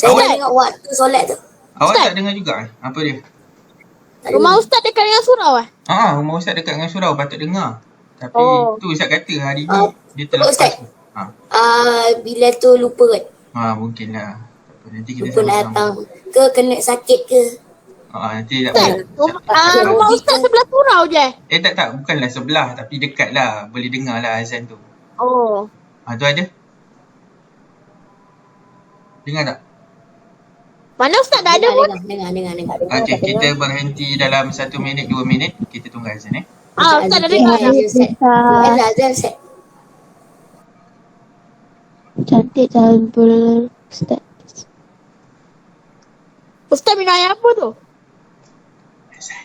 Saya tak dengar waktu solat tu. Awak Ustaz. tak dengar juga apa dia? Tak Rumah dengar. ustaz dekat dengan surau Rumah Ustaz dekat dengan surau, patut dengar. Tapi tu Ustaz kata hari ni dia Ustaz. terlepas. Bila tu lupa kot. Mungkin lah. Tak apa, nanti kita Lupa datang. Ke kena sakit ke. Nanti tak Ustaz. apa. Rumah ustaz sebelah surau je. Tak. Bukanlah sebelah tapi dekat lah. Boleh dengar lah azan tu. Tu ada. Dengar tak? Mana ustaz dah ada pun. Dengar. Okey, kita berhenti dalam 1 minit, 2 minit. Kita tunggu azan Ustaz dah dengar dah. Dah azan Ustaz. Cantik cantik ustaz. Ustaz minum air apa tu? Azan.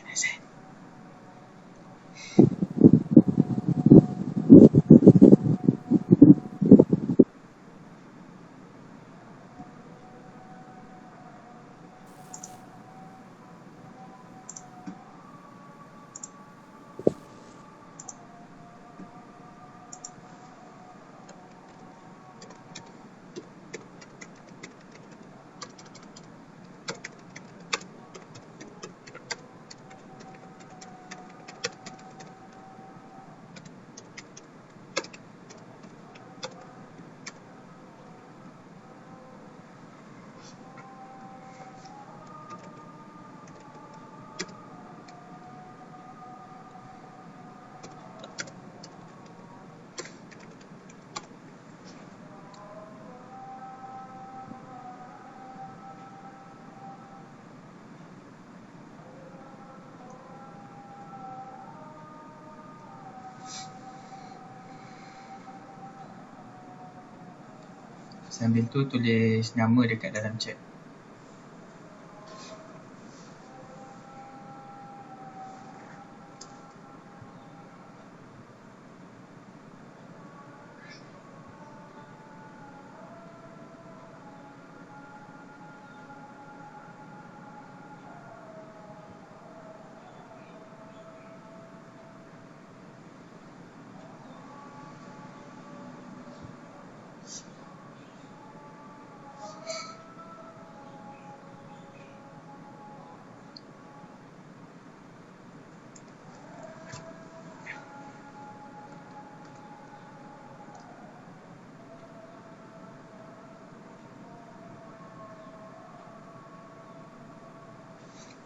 Sambil tu tulis nama dekat dalam chat.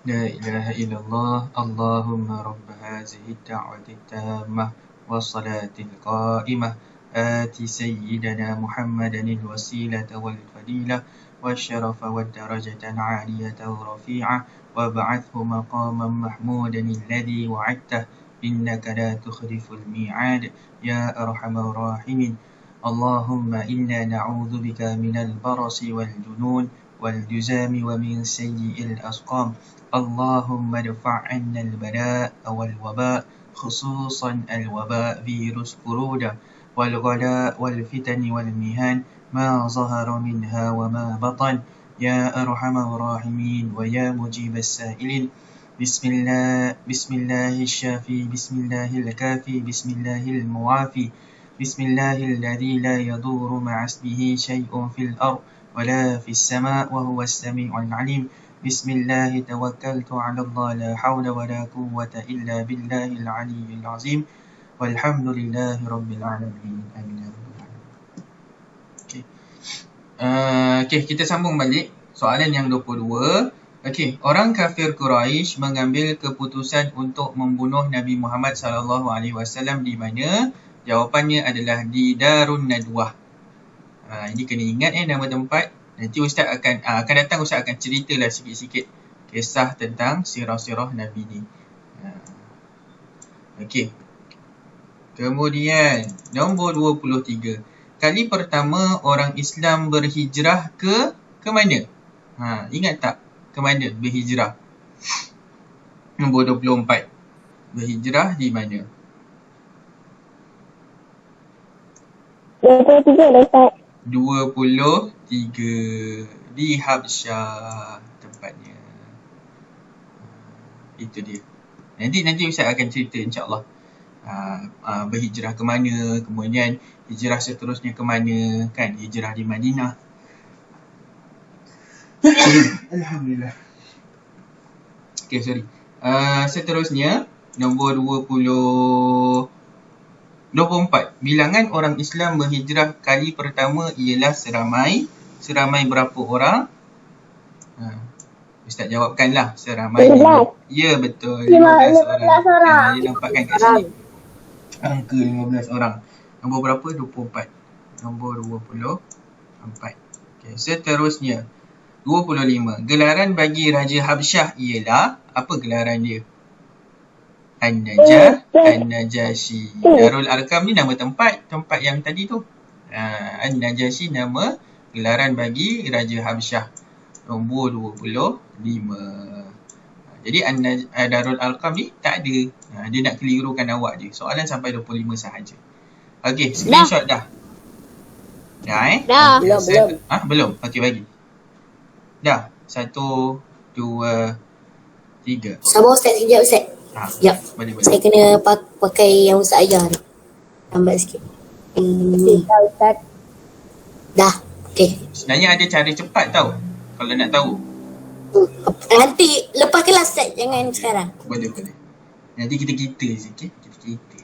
لا إله إلا الله اللهم رب هذه الدعوة التامة والصلاة القائمة آت سيدنا محمدا الوسيلة والفضيلة والشرف والدرجة العالية الرفيعة وابعثه مقاما محمودا الذي وعدته إنك لا تخلف الميعاد يا أرحم الراحمين اللهم إنا نعوذ بك من البرص والجنون والجزام ومن سيء الأسقام اللهم ادفع عنا البلاء والوباء خصوصا الوباء فيروس كورونا والغلاء والفتن والمهان ما ظهر منها وما بطن يا أرحم الراحمين ويا مجيب السائلين بسم الله الشافي بسم الله الكافي بسم الله المعافي بسم الله الذي لا يضر مع اسمه شيء في الأرض ولا في السماء وهو السميع العليم بسم الله توكلت على الله لا حول ولا قوة إلا بالله العلي العظيم والحمد لله رب العالمين آمين يا رب العالمين. Okay. Okay, kita sambung balik soalan yang 22. Okey, orang kafir Quraisy mengambil keputusan untuk membunuh Nabi Muhammad SAW di mana? Jawapannya adalah di Darun Nadwah. Ini kena ingat nama tempat. Nanti Ustaz akan datang, Ustaz akan ceritalah sikit-sikit kisah tentang sirah-sirah Nabi ni. Okey. Kemudian nombor 23. Kali pertama orang Islam berhijrah ke mana? Ingat tak? Ke mana berhijrah? Nombor 24. Berhijrah di mana? 23 dah Ustaz. 23. Di Habsyah tempatnya. Itu dia. Nanti Ustaz akan cerita insya-Allah. Berhijrah ke mana, kemudian hijrah seterusnya ke mana, kan? Hijrah di Madinah. Alhamdulillah. Okay, sorry. Seterusnya nombor 24. Bilangan orang Islam berhijrah kali pertama ialah seramai berapa orang? Ustaz jawabkanlah. Seramai 15. Ya, betul. 15 Dia orang. nampakkan kat sini. Angka 15 orang. Nombor berapa? 24. Nombor 24. Okay, seterusnya 25. Gelaran bagi Raja Habsyah ialah, apa gelaran dia? An-Najashi. Darul Arkam ni nama tempat yang tadi tu. An-Najashi nama gelaran bagi Raja Habsyah. Nombor 25. Jadi Darul Arkam ni tak ada. Dia nak kelirukan awak je. Soalan sampai 25 sahaja. Okey, screenshot dah. Dah Dah. Belum. Belum. Okey, bagi. Dah. 1, 2, 3. Sabar Ustaz sekejap Ustaz. Sekejap. Boleh. Saya kena pakai yang Ustaz ajar ni. Lambat sikit. Ustaz. Dah. Okay. Sebenarnya ada cara cepat tau. Kalau nak tahu. Nanti lepas kelas Ustaz. Jangan sekarang. Boleh. Nanti kita sikit. Kita.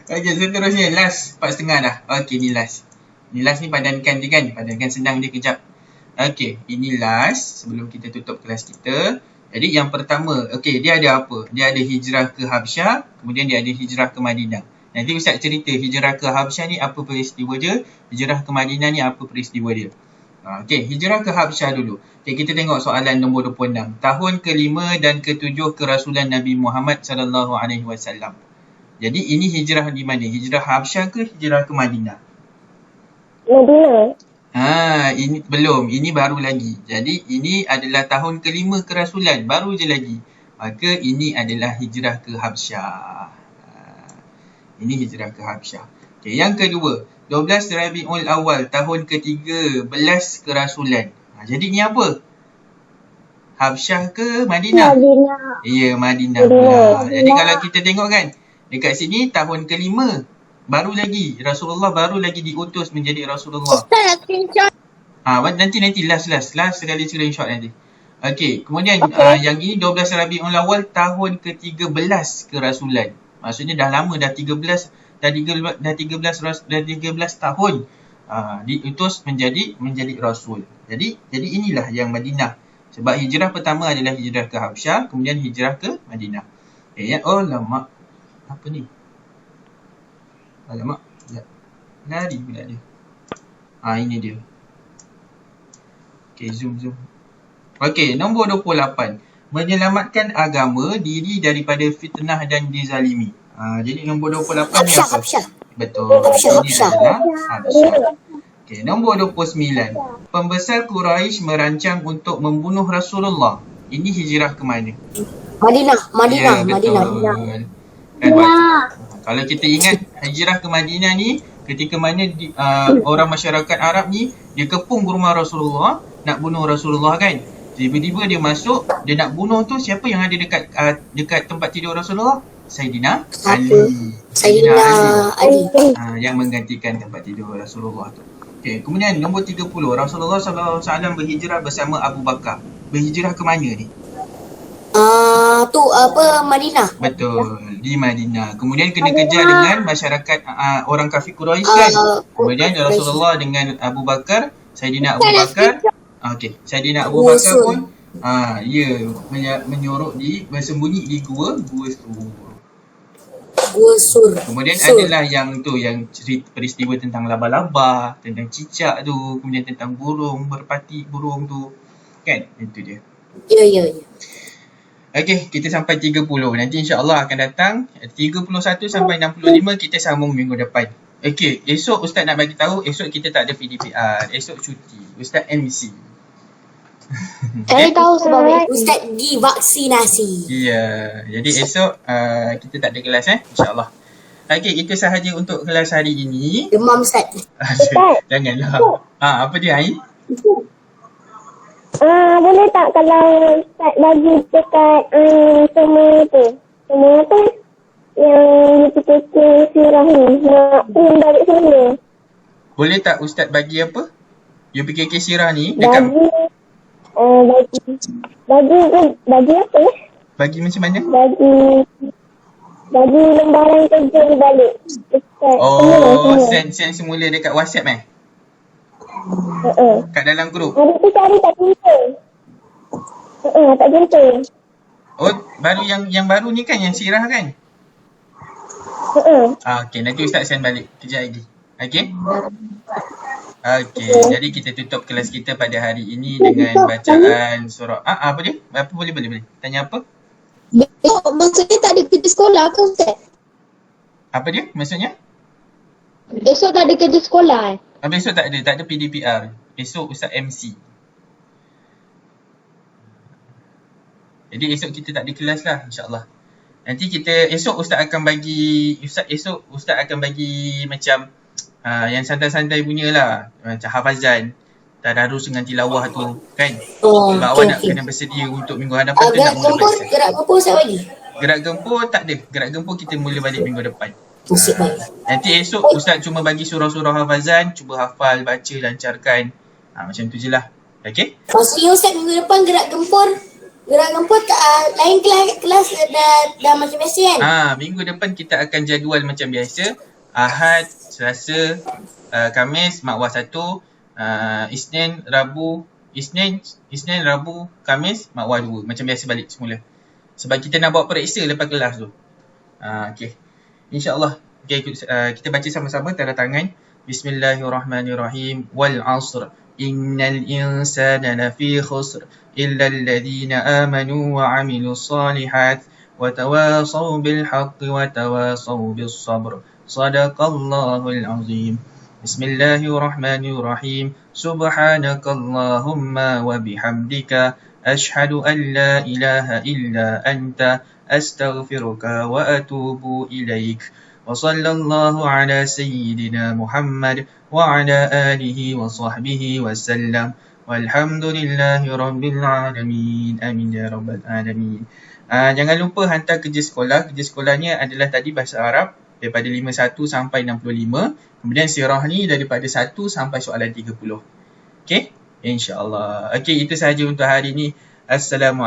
Okey, seterusnya last 4.5 dah. Okey, ni last. Ni last ni padankan je kan. Padankan senang dia kejap. Okey, ini last sebelum kita tutup kelas kita. Jadi yang pertama, okey, dia ada apa? Dia ada hijrah ke Habsyah, kemudian dia ada hijrah ke Madinah. Nanti Ustaz cerita hijrah ke Habsyah ni apa peristiwa dia, hijrah ke Madinah ni apa peristiwa dia. Okey, hijrah ke Habsyah dulu. Okey, kita tengok soalan nombor 26. Tahun ke-5 dan ke-7 kerasulan Nabi Muhammad sallallahu alaihi wasallam. Jadi ini hijrah di mana? Hijrah Habsyah ke hijrah ke Madinah? Madinah. Ini belum. Ini baru lagi. Jadi ini adalah tahun ke-5 kerasulan. Baru je lagi. Maka ini adalah hijrah ke Habsyah. Ini hijrah ke Habsyah. Okay, yang kedua. 12 Rabiul Awal. Tahun ke-13 kerasulan. Jadi ni apa? Habsyah ke Madinah? Madinah. Ya, Madinah pula. Jadi kalau kita tengok kan. Dekat sini tahun ke-5. Baru lagi. Rasulullah baru lagi diutus menjadi Rasulullah. Ustaz nak screenshot. Nanti last sekali screenshot nanti. Okey, kemudian yang ini 12 Rabiul Awal tahun ke-13 kerasulan. Maksudnya dah lama, dah 13 tahun diutus menjadi rasul. Jadi inilah yang Madinah. Sebab hijrah pertama adalah hijrah ke Habsyah, kemudian hijrah ke Madinah. Lama. Apa ni? Alamak. Lari pula dia. Ini dia. Okay, zoom. Okay, nombor 28. Menyelamatkan agama diri daripada fitnah dan dizalimi. Jadi nombor 28 ni apa? Habsyah. Betul. Habsyah. Ini adalah Habsyah. Okay, nombor 29. Pembesar Quraisy merancang untuk membunuh Rasulullah. Ini hijrah ke mana? Madinah. Ya, betul. Kalau kita ingat hijrah ke Madinah ni ketika mana orang masyarakat Arab ni dia kepung ke rumah Rasulullah nak bunuh Rasulullah kan. Tiba-tiba dia masuk, dia nak bunuh tu siapa yang ada dekat tempat tidur Rasulullah? Sayyidina Ali. Sayyidina Ali. Yang menggantikan tempat tidur Rasulullah tu. Okey, kemudian nombor 30, Rasulullah SAW berhijrah bersama Abu Bakar. Berhijrah ke mana ni? Tu apa, Madinah. Betul, di Madinah. Kemudian kena kejar dengan masyarakat orang kafir Quraisy kan. Kemudian Rasulullah dengan Abu Bakar, Saidina Abu Bakar, Saidina Abu Bakar pun menyorok bersembunyi di gua Sur. Kemudian adalah yang peristiwa tentang laba-laba, tentang cicak tu, kemudian tentang burung, merpati burung tu. Kan? Itu dia. Ya. Okey, kita sampai 30. Nanti insya-Allah akan datang 31 sampai 65 kita sambung minggu depan. Okey, esok Ustaz nak bagi tahu, esok kita tak ada PDPR, esok cuti. Ustaz MC. Saya tahu sebab Ustaz divaksinasi. Ya, jadi esok kita tak ada kelas insya-Allah. Okey, itu sahaja untuk kelas hari ini. Demam Ustaz. Janganlah. Apa dia Ain? Boleh tak kalau Ustaz bagi dekat semua tu yang UPKK sirah ni nak pun balik semula. Boleh tak Ustaz bagi apa? UPKK sirah ni dekat Bagi apa ya? Bagi macam mana? Bagi lembaran kerja ni balik. Send semula dekat WhatsApp kat dalam grup. Hari tu cari tak jumpa. Tak jumpa. Baru yang baru ni kan, yang sirah kan? Okey, nanti Ustaz send balik kejap lagi. Okey? Okey, jadi kita tutup kelas kita pada hari ini dengan bacaan surah. Apa dia? Apa boleh. Tanya apa? Maksudnya tak ada kerja sekolah ke Ustaz? Apa dia? Maksudnya? Esok tak ada kerja sekolah Besok tak ada PDPR. Esok Ustaz MC. Jadi esok kita tak ada kelas lah, insya-Allah. Nanti esok Ustaz akan bagi macam yang santai-santai punya lah, macam hafazan, tadarus dengan tilawah tu kan. Sebab awak nak kena bersedia untuk minggu hadapan tu nak mula belajar. Gerak gempur Ustaz bagi? Gerak gempur tak ada. Gerak gempur kita mula balik minggu depan. Nanti esok Ustaz cuma bagi surah-surah hafazan, cuba hafal, baca, lancarkan. Macam tu je lah. Okey? Maksudnya Ustaz minggu depan gerak gempur tak lain kelas dah macam biasa kan? Minggu depan kita akan jadual macam biasa. Ahad, Selasa, Khamis, Makwah 1, Isnin, Rabu, Khamis, Makwah 2. Macam biasa balik semula. Sebab kita nak buat periksa lepas kelas tu. Okey. InsyaAllah. Okay, kita baca sama-sama tanda tangan. Bismillahirrahmanirrahim. Wal asr. Innal insana lafi khusr. Illa alladhina amanu wa amilu salihat. Wa tawasaw bil haqqi wa tawasaw bis sabr. Sadaqallahul azim. Bismillahirrahmanirrahim. Subhanakallahumma wa bihamdika. Ashhadu an la ilaha illa anta. Astaghfiruka wa atubu ilaik. Wa sallallahu ala sayyidina Muhammad wa ala alihi wa sahbihi wa sallam. Walhamdulillahi rabbil alamin. Amin ya rabbal alamin. Jangan lupa hantar kerja sekolah. Kerja sekolahnya adalah tadi bahasa Arab daripada 51 sampai 65. Kemudian sirah ni daripada 1 sampai soalan 30. Okey? InsyaAllah. Okey, itu sahaja untuk hari ini. Assalamualaikum.